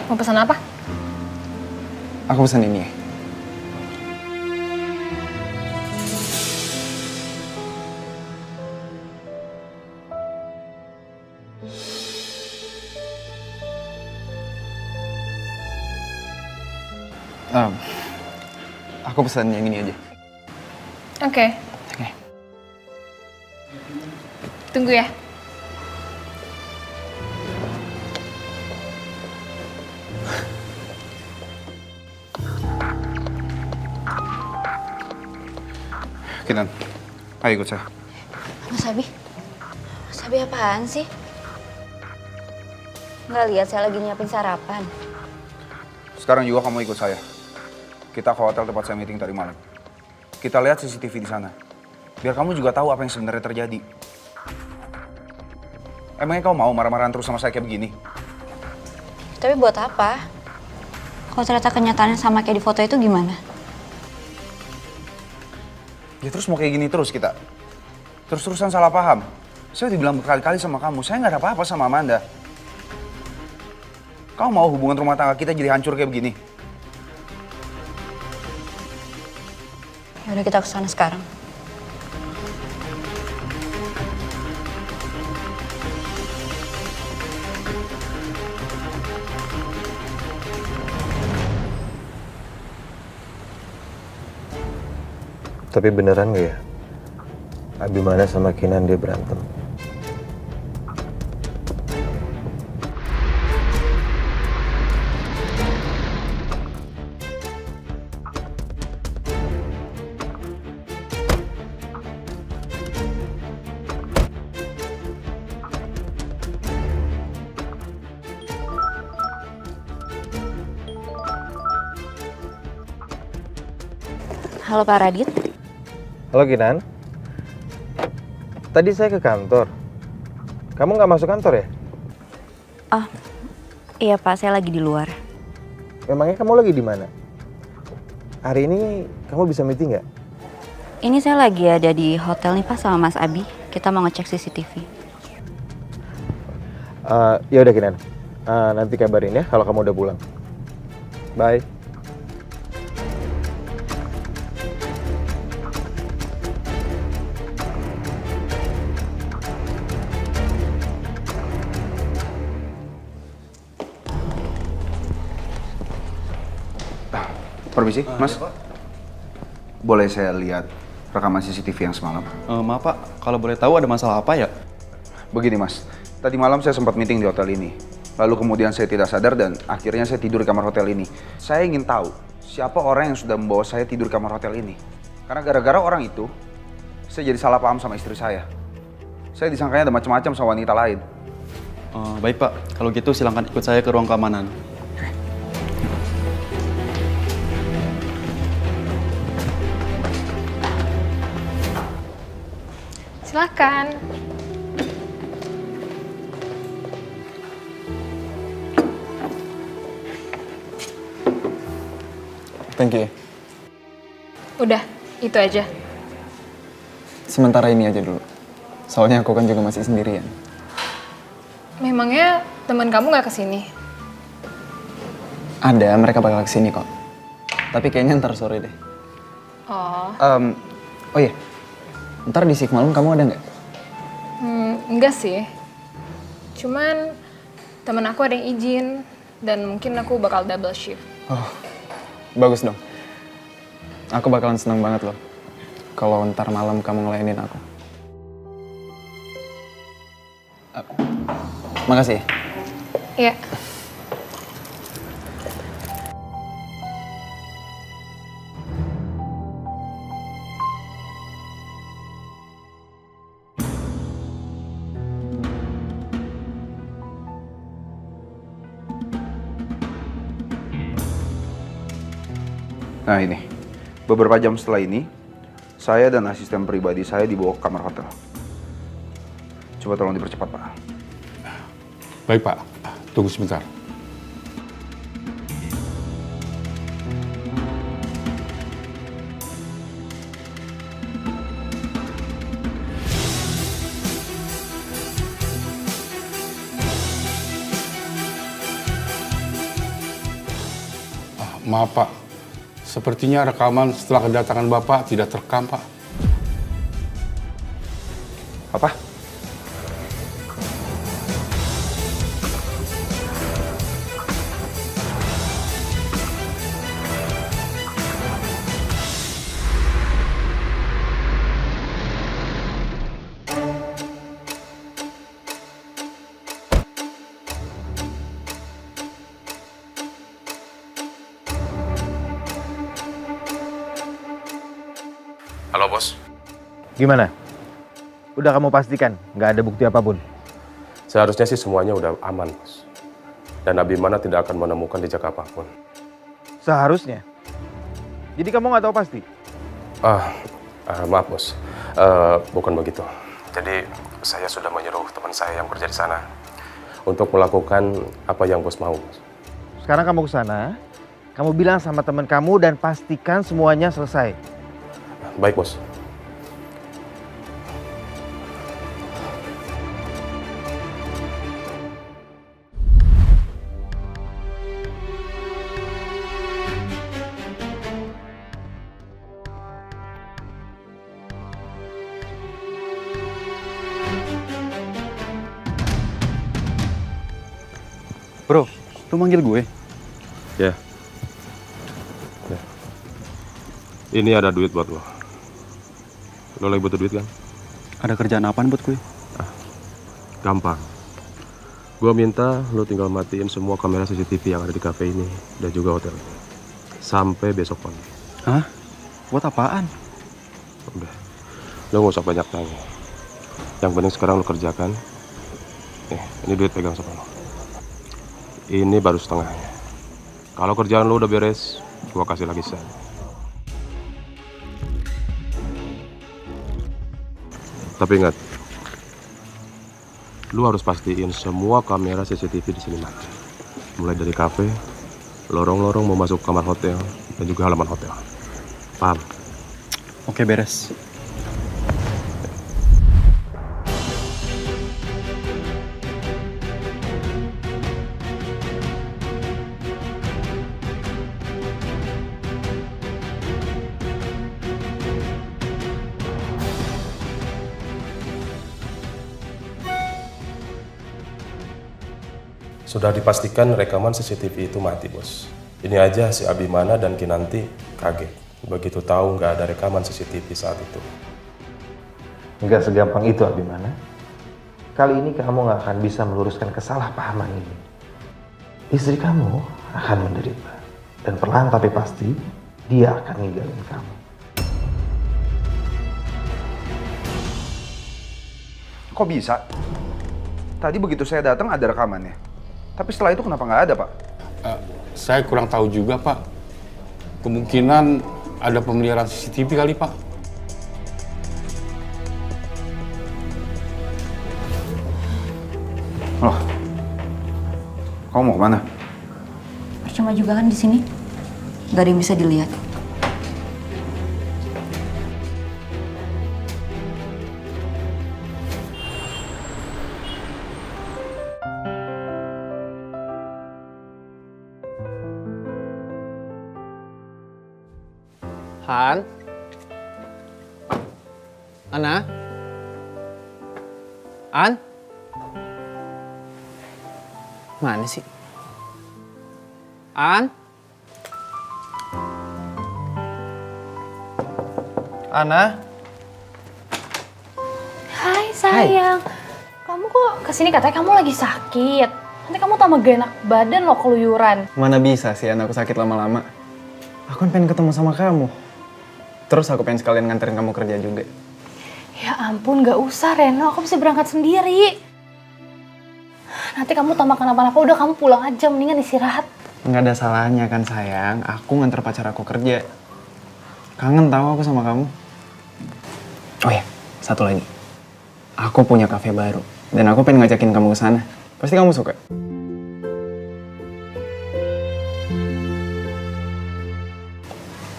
Mau pesan apa? Aku pesan ini ya. Aku pesan yang ini aja. Oke. Tunggu ya. Kinan, ayo ikut saya. Mas Abi? Mas Abi apaan sih? Nggak lihat saya lagi nyiapin sarapan. Sekarang juga kamu ikut saya. Kita ke hotel tempat saya meeting tadi malam. Kita lihat CCTV di sana. Biar kamu juga tahu apa yang sebenarnya terjadi. Emangnya kamu mau marah-marahan terus sama saya kayak begini? Tapi buat apa? Kalau ternyata kenyataannya sama kayak di foto itu gimana? Ya terus mau kayak gini terus kita. Terus-terusan salah paham. Saya udah bilang berkali-kali sama kamu, saya nggak ada apa-apa sama Amanda. Kamu mau hubungan rumah tangga kita jadi hancur kayak begini? Ya udah kita kesana sekarang. Tapi beneran gak ya? Abimana sama Kinan dia berantem. Halo Pak Radit. Halo Kinan. Tadi saya ke kantor. Kamu nggak masuk kantor ya? Oh, iya Pak, saya lagi di luar. Memangnya kamu lagi di mana? Hari ini kamu bisa meeting nggak? Ini saya lagi ada di hotel nih Pak sama Mas Abi. Kita mau ngecek CCTV. Ya udah Kinan. Nanti kabarin ya kalau kamu udah pulang. Bye. Permisi, Mas. Boleh saya lihat rekaman CCTV yang semalam? Maaf Pak, kalau boleh tahu ada masalah apa ya? Begini Mas, tadi malam saya sempat meeting di hotel ini. Lalu kemudian saya tidak sadar dan akhirnya saya tidur di kamar hotel ini. Saya ingin tahu siapa orang yang sudah membawa saya tidur di kamar hotel ini. Karena gara-gara orang itu, saya jadi salah paham sama istri saya. Saya disangkanya ada macam-macam sama wanita lain. Baik Pak, kalau gitu silahkan ikut saya ke ruang keamanan. Silakan. Thank you. Udah, itu aja. Sementara ini aja dulu. Soalnya aku kan juga masih sendirian. Memangnya teman kamu nggak kesini? Ada, mereka bakal kesini kok. Tapi kayaknya ntar sore deh. Oh. Oh iya, ntar di shift malam kamu ada nggak? Enggak sih. Cuman temen aku ada yang izin dan mungkin aku bakal double shift. Oh, bagus dong. Aku bakalan senang banget loh kalau ntar malam kamu ngelayanin aku. Makasih. Iya. Nah ini, beberapa jam setelah ini, saya dan asisten pribadi saya dibawa ke kamar hotel. Coba tolong dipercepat, Pak. Baik, Pak. Tunggu sebentar. Maaf, Pak. Sepertinya rekaman setelah kedatangan Bapak tidak terekam, Pak. Apa? Halo, Bos. Gimana? Udah kamu pastikan nggak ada bukti apapun? Seharusnya sih semuanya udah aman, Bos. Dan Abimana tidak akan menemukan jejak apapun. Seharusnya? Jadi kamu nggak tahu pasti? Maaf, Bos. Bukan begitu. Jadi saya sudah menyuruh teman saya yang kerja di sana untuk melakukan apa yang Bos mau, Bos. Sekarang kamu ke sana, kamu bilang sama teman kamu dan pastikan semuanya selesai. Baik, Bos. Bro, lu manggil gue? Ya. Ini ada duit buat lo. Lo lagi butuh duit kan? Ada kerjaan apaan buat gue? Gampang. Gue minta lo tinggal matiin semua kamera CCTV yang ada di cafe ini dan juga hotel ini. Sampai besok pagi. Hah? Buat apaan? Udah. Lo gak usah banyak tanya. Yang penting sekarang lo kerjakan. Ini duit pegang sama lo. Ini baru setengahnya. Kalau kerjaan lo udah beres, gue kasih lagi sen. Tapi ingat, lu harus pastiin semua kamera CCTV di sini mati. Mulai dari kafe, lorong-lorong mau masuk kamar hotel, dan juga halaman hotel. Paham? Oke, beres. Sudah dipastikan rekaman CCTV itu mati, Bos. Ini aja si Abimana dan Kinanti kaget. Begitu tahu nggak ada rekaman CCTV saat itu. Nggak segampang itu, Abimana. Kali ini kamu nggak akan bisa meluruskan kesalahpahaman ini. Istri kamu akan menderita. Dan perlahan tapi pasti, dia akan ninggalin kamu. Kok bisa? Tadi begitu saya datang ada rekamannya. Tapi setelah itu kenapa nggak ada, Pak? Saya kurang tahu juga, Pak. Kemungkinan ada pemeliharaan CCTV kali, Pak. Loh, kamu mau kemana? Percuma juga kan di sini. Gak ada yang bisa dilihat. Han? Ana? An? Mana sih? An? Ana? Hai sayang. Kamu kok kesini katanya kamu lagi sakit. Nanti kamu tambah gak enak badan loh keluyuran. Mana bisa sih aku sakit lama-lama. Aku kan pengen ketemu sama kamu. Terus aku pengen sekalian nganterin kamu kerja juga. Ya ampun, gak usah Reno, aku bisa berangkat sendiri. Nanti kamu tambah kenapa-napa, udah kamu pulang aja, mendingan istirahat. Nggak ada salahnya kan sayang, aku nganter pacar aku kerja. Kangen tahu aku sama kamu. Oh ya, satu lagi. Aku punya kafe baru, dan aku pengen ngajakin kamu ke sana. Pasti kamu suka.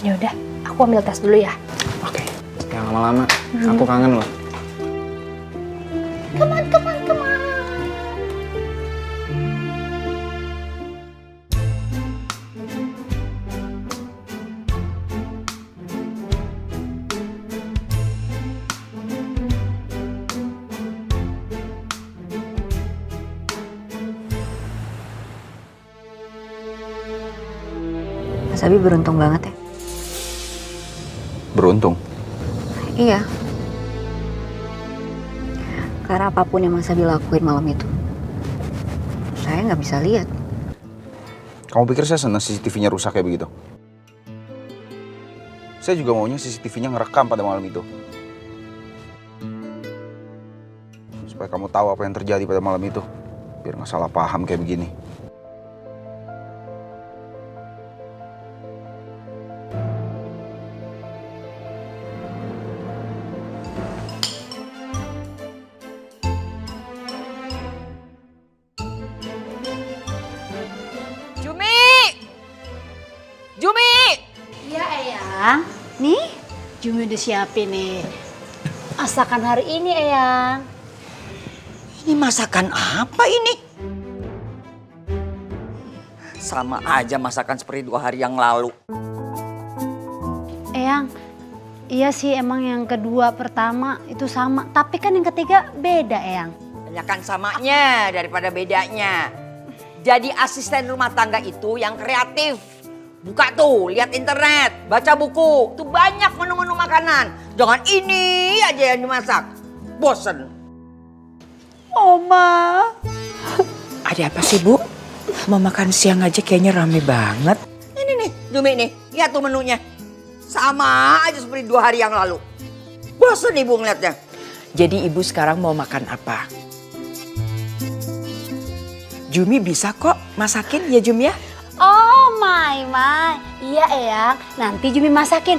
Ya udah, aku ambil tes dulu ya. Oke. Jangan lama-lama, aku kangen loh. Come on, come on, come on. Mas Abi beruntung banget ya. Beruntung? Iya. Karena apapun yang Mas Abi lakuin malam itu, saya nggak bisa lihat. Kamu pikir saya senang CCTV-nya rusak kayak begitu? Saya juga maunya CCTV-nya ngerekam pada malam itu. supaya kamu tahu apa yang terjadi pada malam itu. Biar nggak salah paham kayak begini. Jumi! Iya, Eyang. Nih, Jumi udah siapin nih. Masakan hari ini, Eyang. Ini masakan apa ini? Sama aja masakan seperti 2 hari yang lalu. Eyang, iya sih emang yang kedua pertama itu sama. Tapi kan yang ketiga beda, Eyang. Banyakan samanya daripada bedanya. Jadi asisten rumah tangga itu yang kreatif. Buka tuh, lihat internet, baca buku. Tuh banyak menu-menu makanan. Jangan ini aja yang dimasak. Bosen. Oma. Ada apa sih, Bu? Mau makan siang aja kayaknya rame banget. Ini nih, Jumi nih. Lihat tuh menunya. Sama aja seperti 2 hari yang lalu. Bosen Ibu ngeliatnya. Jadi Ibu sekarang mau makan apa? Jumi bisa kok masakin ya, Jumi ya? Oh, my. Iya, Eyang. Nanti Jumi masakin.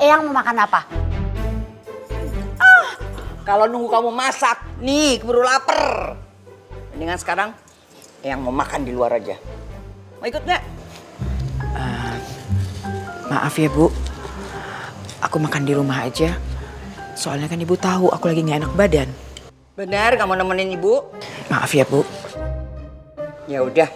Eyang mau makan apa? Kalau nunggu kamu masak, nih keburu lapar. Mendingan sekarang Eyang mau makan di luar aja. Mau ikut nggak? Maaf ya, Bu. Aku makan di rumah aja. Soalnya kan Ibu tahu aku lagi nggak enak badan. Benar, kamu nemenin Ibu? Maaf ya, Bu. Ya udah.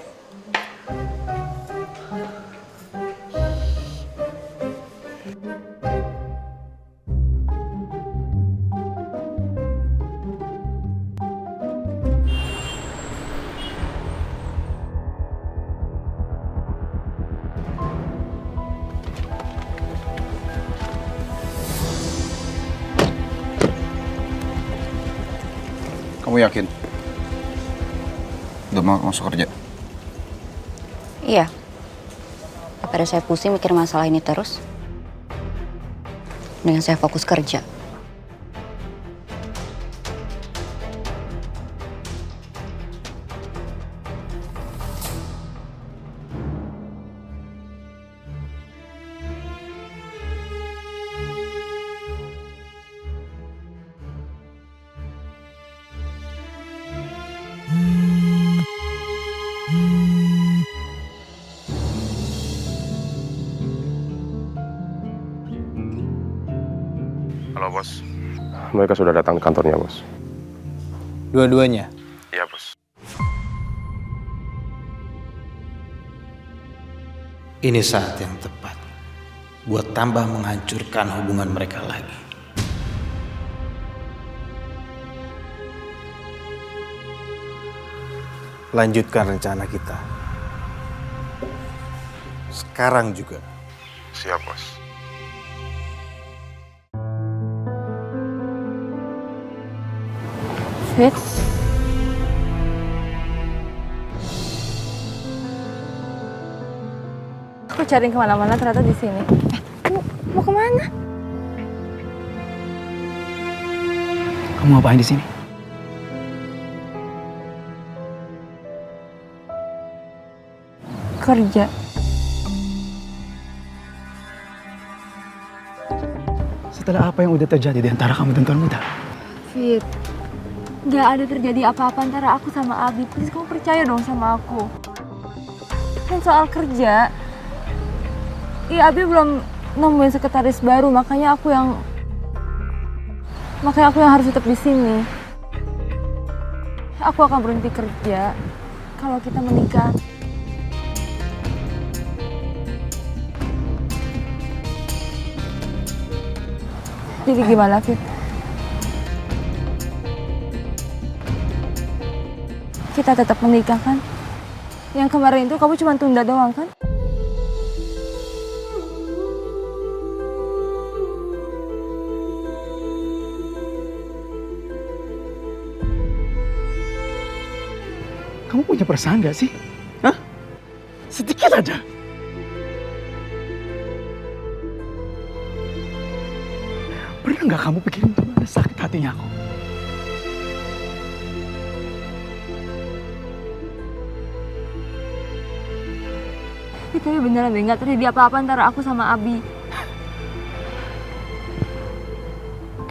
Kamu yakin? Udah mau masuk kerja? Iya. Daripada saya pusing mikir masalah ini terus. Mendingan saya fokus kerja. Halo, Bos. Mereka sudah datang ke kantornya, Bos. Dua-duanya? Iya, Bos. Ini saat yang tepat buat tambah menghancurkan hubungan mereka lagi. Lanjutkan rencana kita. Sekarang juga. Siap, Bos. Fit. Aku cariin kemana-mana ternyata di sini. Mau kemana? Kamu ngapain di sini? Kerja. Setelah apa yang udah terjadi di antara kamu dan Tuan Muda? Fit, gak ada terjadi apa-apa antara aku sama Abi. Please kamu percaya dong sama aku. Kan soal kerja, iya Abi belum nemuin sekretaris baru, makanya aku yang harus tetap di sini. Aku akan berhenti kerja kalau kita menikah. Jadi gimana, Fit? Kita tetap menikah kan? Yang kemarin itu kamu cuma tunda doang kan? Kamu punya perasaan gak sih? Hah? Sedikit aja. Pernah gak kamu pikirin gimana sakit hatinya aku? Tapi beneran deh, nggak terjadi apa-apa antara aku sama Abi.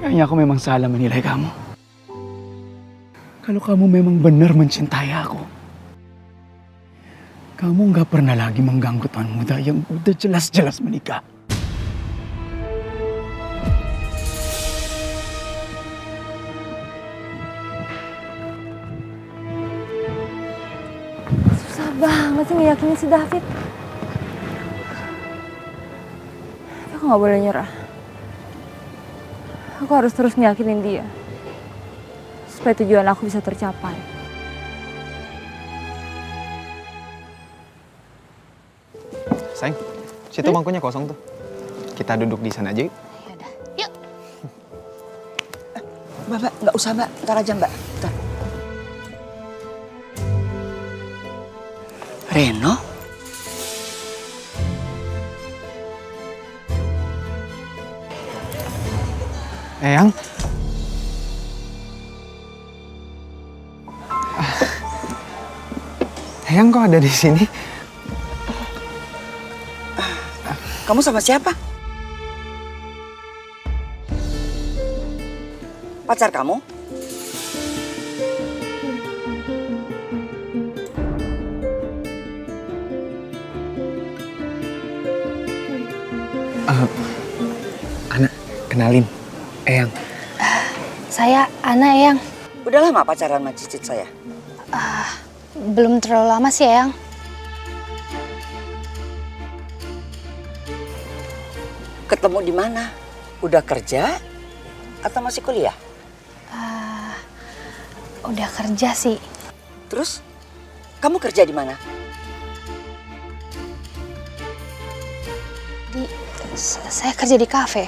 Kayaknya aku memang salah menilai kamu. Kalau kamu memang benar mencintai aku, kamu nggak pernah lagi mengganggu tuan muda yang udah jelas-jelas menikah. Susah banget sih ngeyakinin si David. Tapi aku nggak boleh nyerah. Aku harus terus ngeyakinin dia. Supaya tujuan aku bisa tercapai. Sayang, situ bangkunya kosong tuh. Kita duduk di sana aja yuk. Yuk. Mbak, nggak usah Mbak. Ntar aja Mbak. Ntar. Reno? Eyang? Eyang kok ada di sini? Kamu sama siapa? Pacar kamu? Ana, kenalin. Eyang. Saya Ana, Eyang. Udah lama pacaran sama cicit saya? Belum terlalu lama sih, Eyang. Ketemu di mana? Udah kerja atau masih kuliah? Udah kerja sih. Terus kamu kerja di mana? Saya kerja di kafe.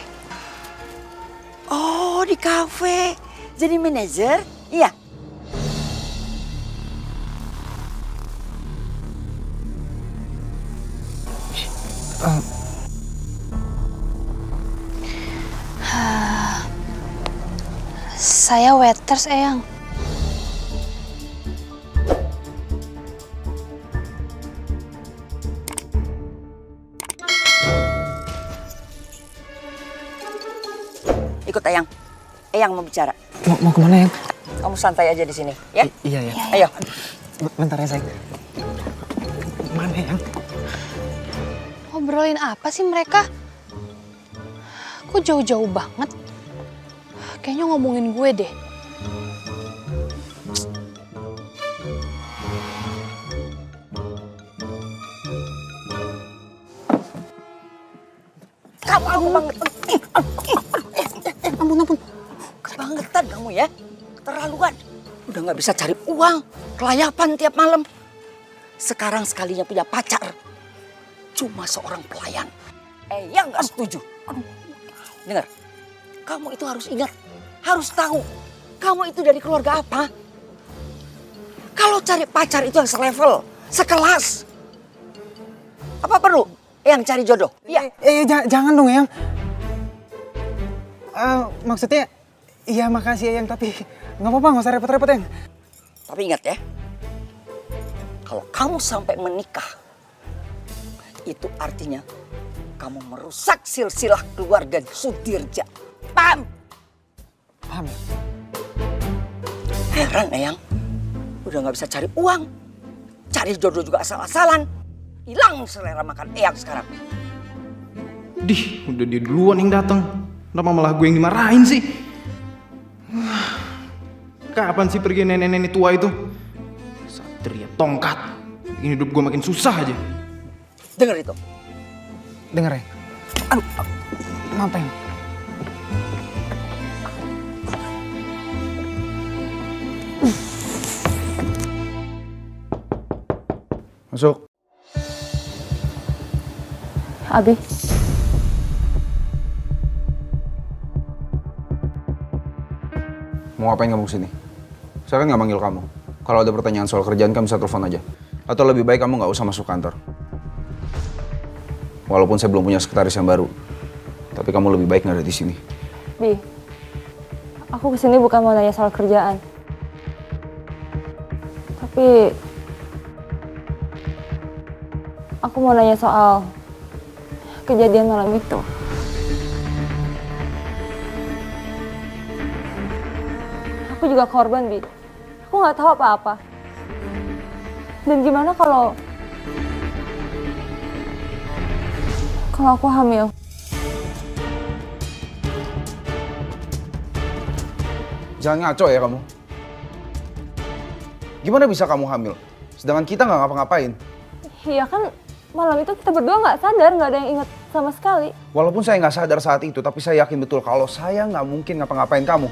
Oh, di kafe. Jadi manajer? Iya. Saya waiters, Eyang. Ikut Eyang. Eyang mau bicara. Mau kemana, Eyang? Kamu santai aja di sini, ya? Iya, ya. Ayo. Bentar ya, sayang. Mana, Eyang? Ngobrolin apa sih mereka? Kok jauh-jauh banget? Kayaknya ngomongin gue deh. Kamu kebangetan. Ampun. Kebangetan kamu ya. Keterlaluan. Udah nggak bisa cari uang. Kelayapan tiap malam. Sekarang sekalinya punya pacar. Cuma seorang pelayan. Yang nggak setuju. Dengar. Kamu itu harus ingat. Harus tahu. Kamu itu dari keluarga apa. Kalau cari pacar itu yang selevel. Sekelas. Apa perlu? Yang cari jodoh? Iya. Jangan dong, Eyang. Maksudnya, iya makasih Eyang, tapi nggak apa-apa, nggak usah repot-repot, Eyang. Tapi ingat ya, kalau kamu sampai menikah, itu artinya kamu merusak silsilah keluarga Sudirja. Paham? Paham. Heran Eyang, udah nggak bisa cari uang, cari jodoh juga asal-asalan. Hilang selera makan Eyang sekarang. Dih, udah dia duluan yang datang. Kenapa malah gue yang dimarahin sih? Kapan sih pergi nenek-nenek tua itu? Satria tongkat. Bikin hidup gue makin susah aja. Dengar itu. Dengar ya. Aduh, maaf Eyang. Masuk. Abi. Mau ngapain kamu kesini? Saya kan nggak manggil kamu. Kalau ada pertanyaan soal kerjaan kamu bisa telepon aja. Atau lebih baik kamu nggak usah masuk kantor. Walaupun saya belum punya sekretaris yang baru. Tapi kamu lebih baik nggak ada di sini. Bi, aku kesini bukan mau nanya soal kerjaan. Tapi aku mau nanya soal kejadian malam itu. Aku juga korban, Bi. Aku nggak tahu apa-apa. Dan gimana kalau aku hamil? Jangan ngaco ya kamu. Gimana bisa kamu hamil? Sedangkan kita nggak ngapa-ngapain. Iya kan, malam itu kita berdua nggak sadar, nggak ada yang ingat sama sekali. Walaupun saya nggak sadar saat itu, tapi saya yakin betul kalau saya nggak mungkin ngapa-ngapain kamu.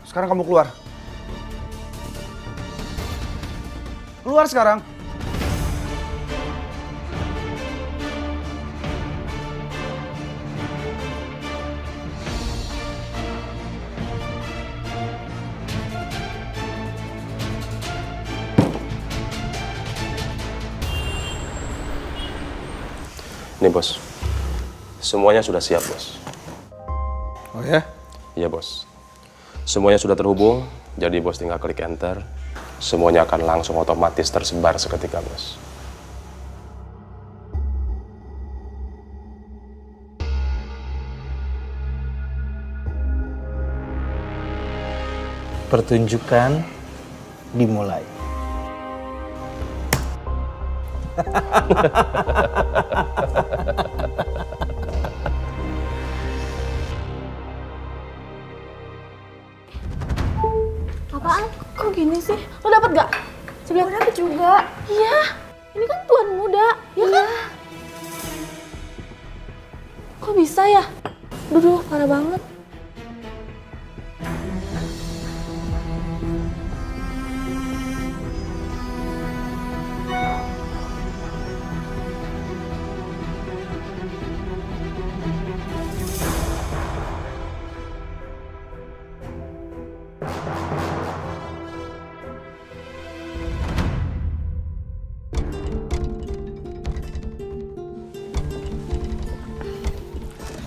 Sekarang kamu keluar. Keluar sekarang. Nih bos, semuanya sudah siap bos. Oh ya? Iya bos. Semuanya sudah terhubung, jadi bos tinggal klik enter. Semuanya akan langsung otomatis tersebar seketika bos. Pertunjukan dimulai. Apaan? Kok gini sih? Lo dapet gak? Coba dapet juga. Iya, ini kan tuan muda, ya kan? Kok bisa ya? Duh, parah banget.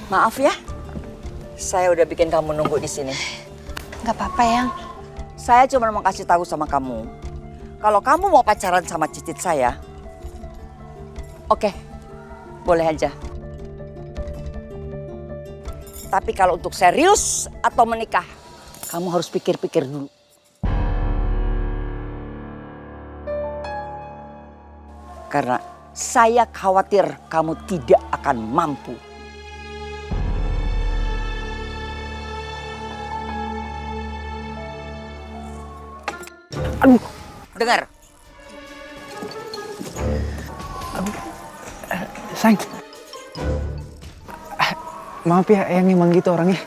Maaf ya, saya udah bikin kamu nunggu di sini. Gak apa-apa, Yang. Saya cuma mau kasih tahu sama kamu, kalau kamu mau pacaran sama cicit saya, oke, boleh aja. Tapi kalau untuk serius atau menikah, kamu harus pikir-pikir dulu. Karena saya khawatir kamu tidak akan mampu. Aduh. Dengar. Sayang. Maaf ya, Eyang emang gitu orangnya.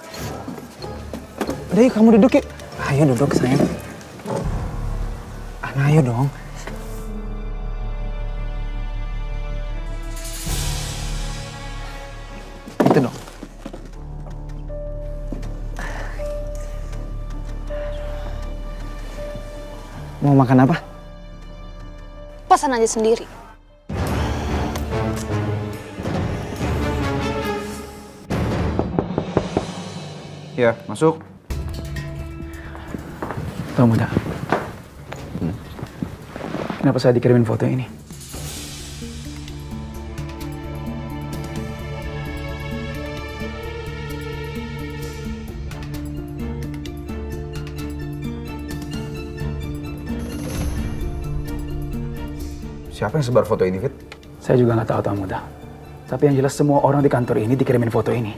Udah yuk, kamu duduk yuk. Ayo duduk, sayang. Nah, ayo dong. Itu dong. Mau makan apa? Pesan aja sendiri. Ya, masuk. Tuan muda. Kenapa saya dikirimin foto ini? Siapa yang sebar foto ini, Fit? Saya juga nggak tahu, Tuan muda. Tapi yang jelas semua orang di kantor ini dikirimin foto ini.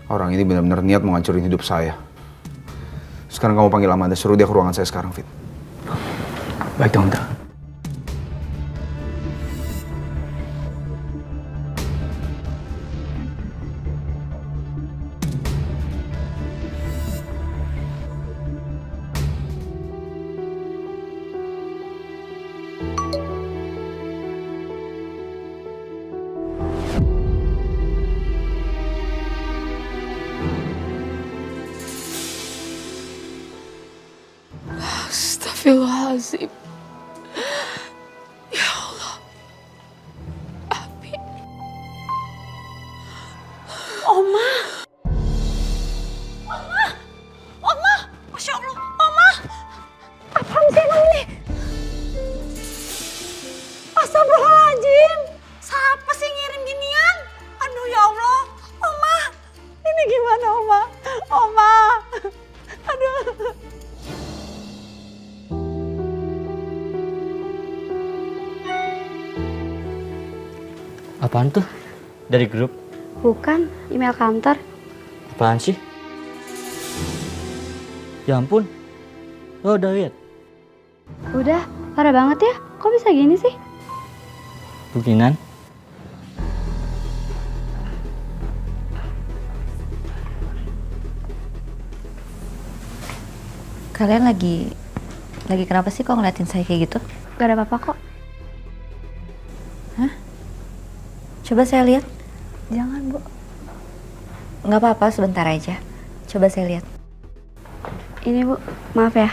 Orang ini benar-benar niat mau ngancurin hidup saya. Sekarang kamu panggil Amanda, suruh dia ke ruangan saya sekarang, Fit. Baik, Tuan muda. Astagfirullahaladzim. Ya Allah. Abi. Oma. Oma. Oma. Masya Allah. Oma. Apaan sih emang ini? Astagfirullahaladzim. Siapa sih ngirim ginian? Aduh ya Allah. Oma. Ini gimana Oma? Oma. Aduh. Apaan tuh? Dari grup? Bukan, email kantor. Apaan sih? Ya ampun, lo udah lihat? Udah, parah banget ya. Kok bisa gini sih? Bukinan? Kalian lagi kenapa sih kok ngeliatin saya kayak gitu? Gak ada apa-apa kok. Hah? Coba saya lihat. Jangan, Bu. Nggak apa-apa, sebentar aja. Coba saya lihat. Ini, Bu. Maaf ya.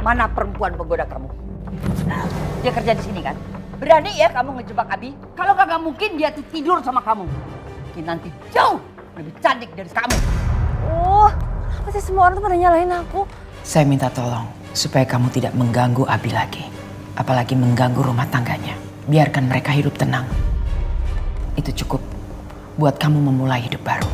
Mana perempuan penggoda kamu? Dia kerja di sini kan? Berani ya kamu ngejebak Abi? Kalau kagak mungkin dia tuh tidur sama kamu. Mungkin nanti jauh lebih cantik dari kamu. Oh, kenapa sih semua orang tuh pada nyalahin aku? Saya minta tolong supaya kamu tidak mengganggu Abi lagi. Apalagi mengganggu rumah tangganya. Biarkan mereka hidup tenang. Itu cukup buat kamu memulai hidup baru.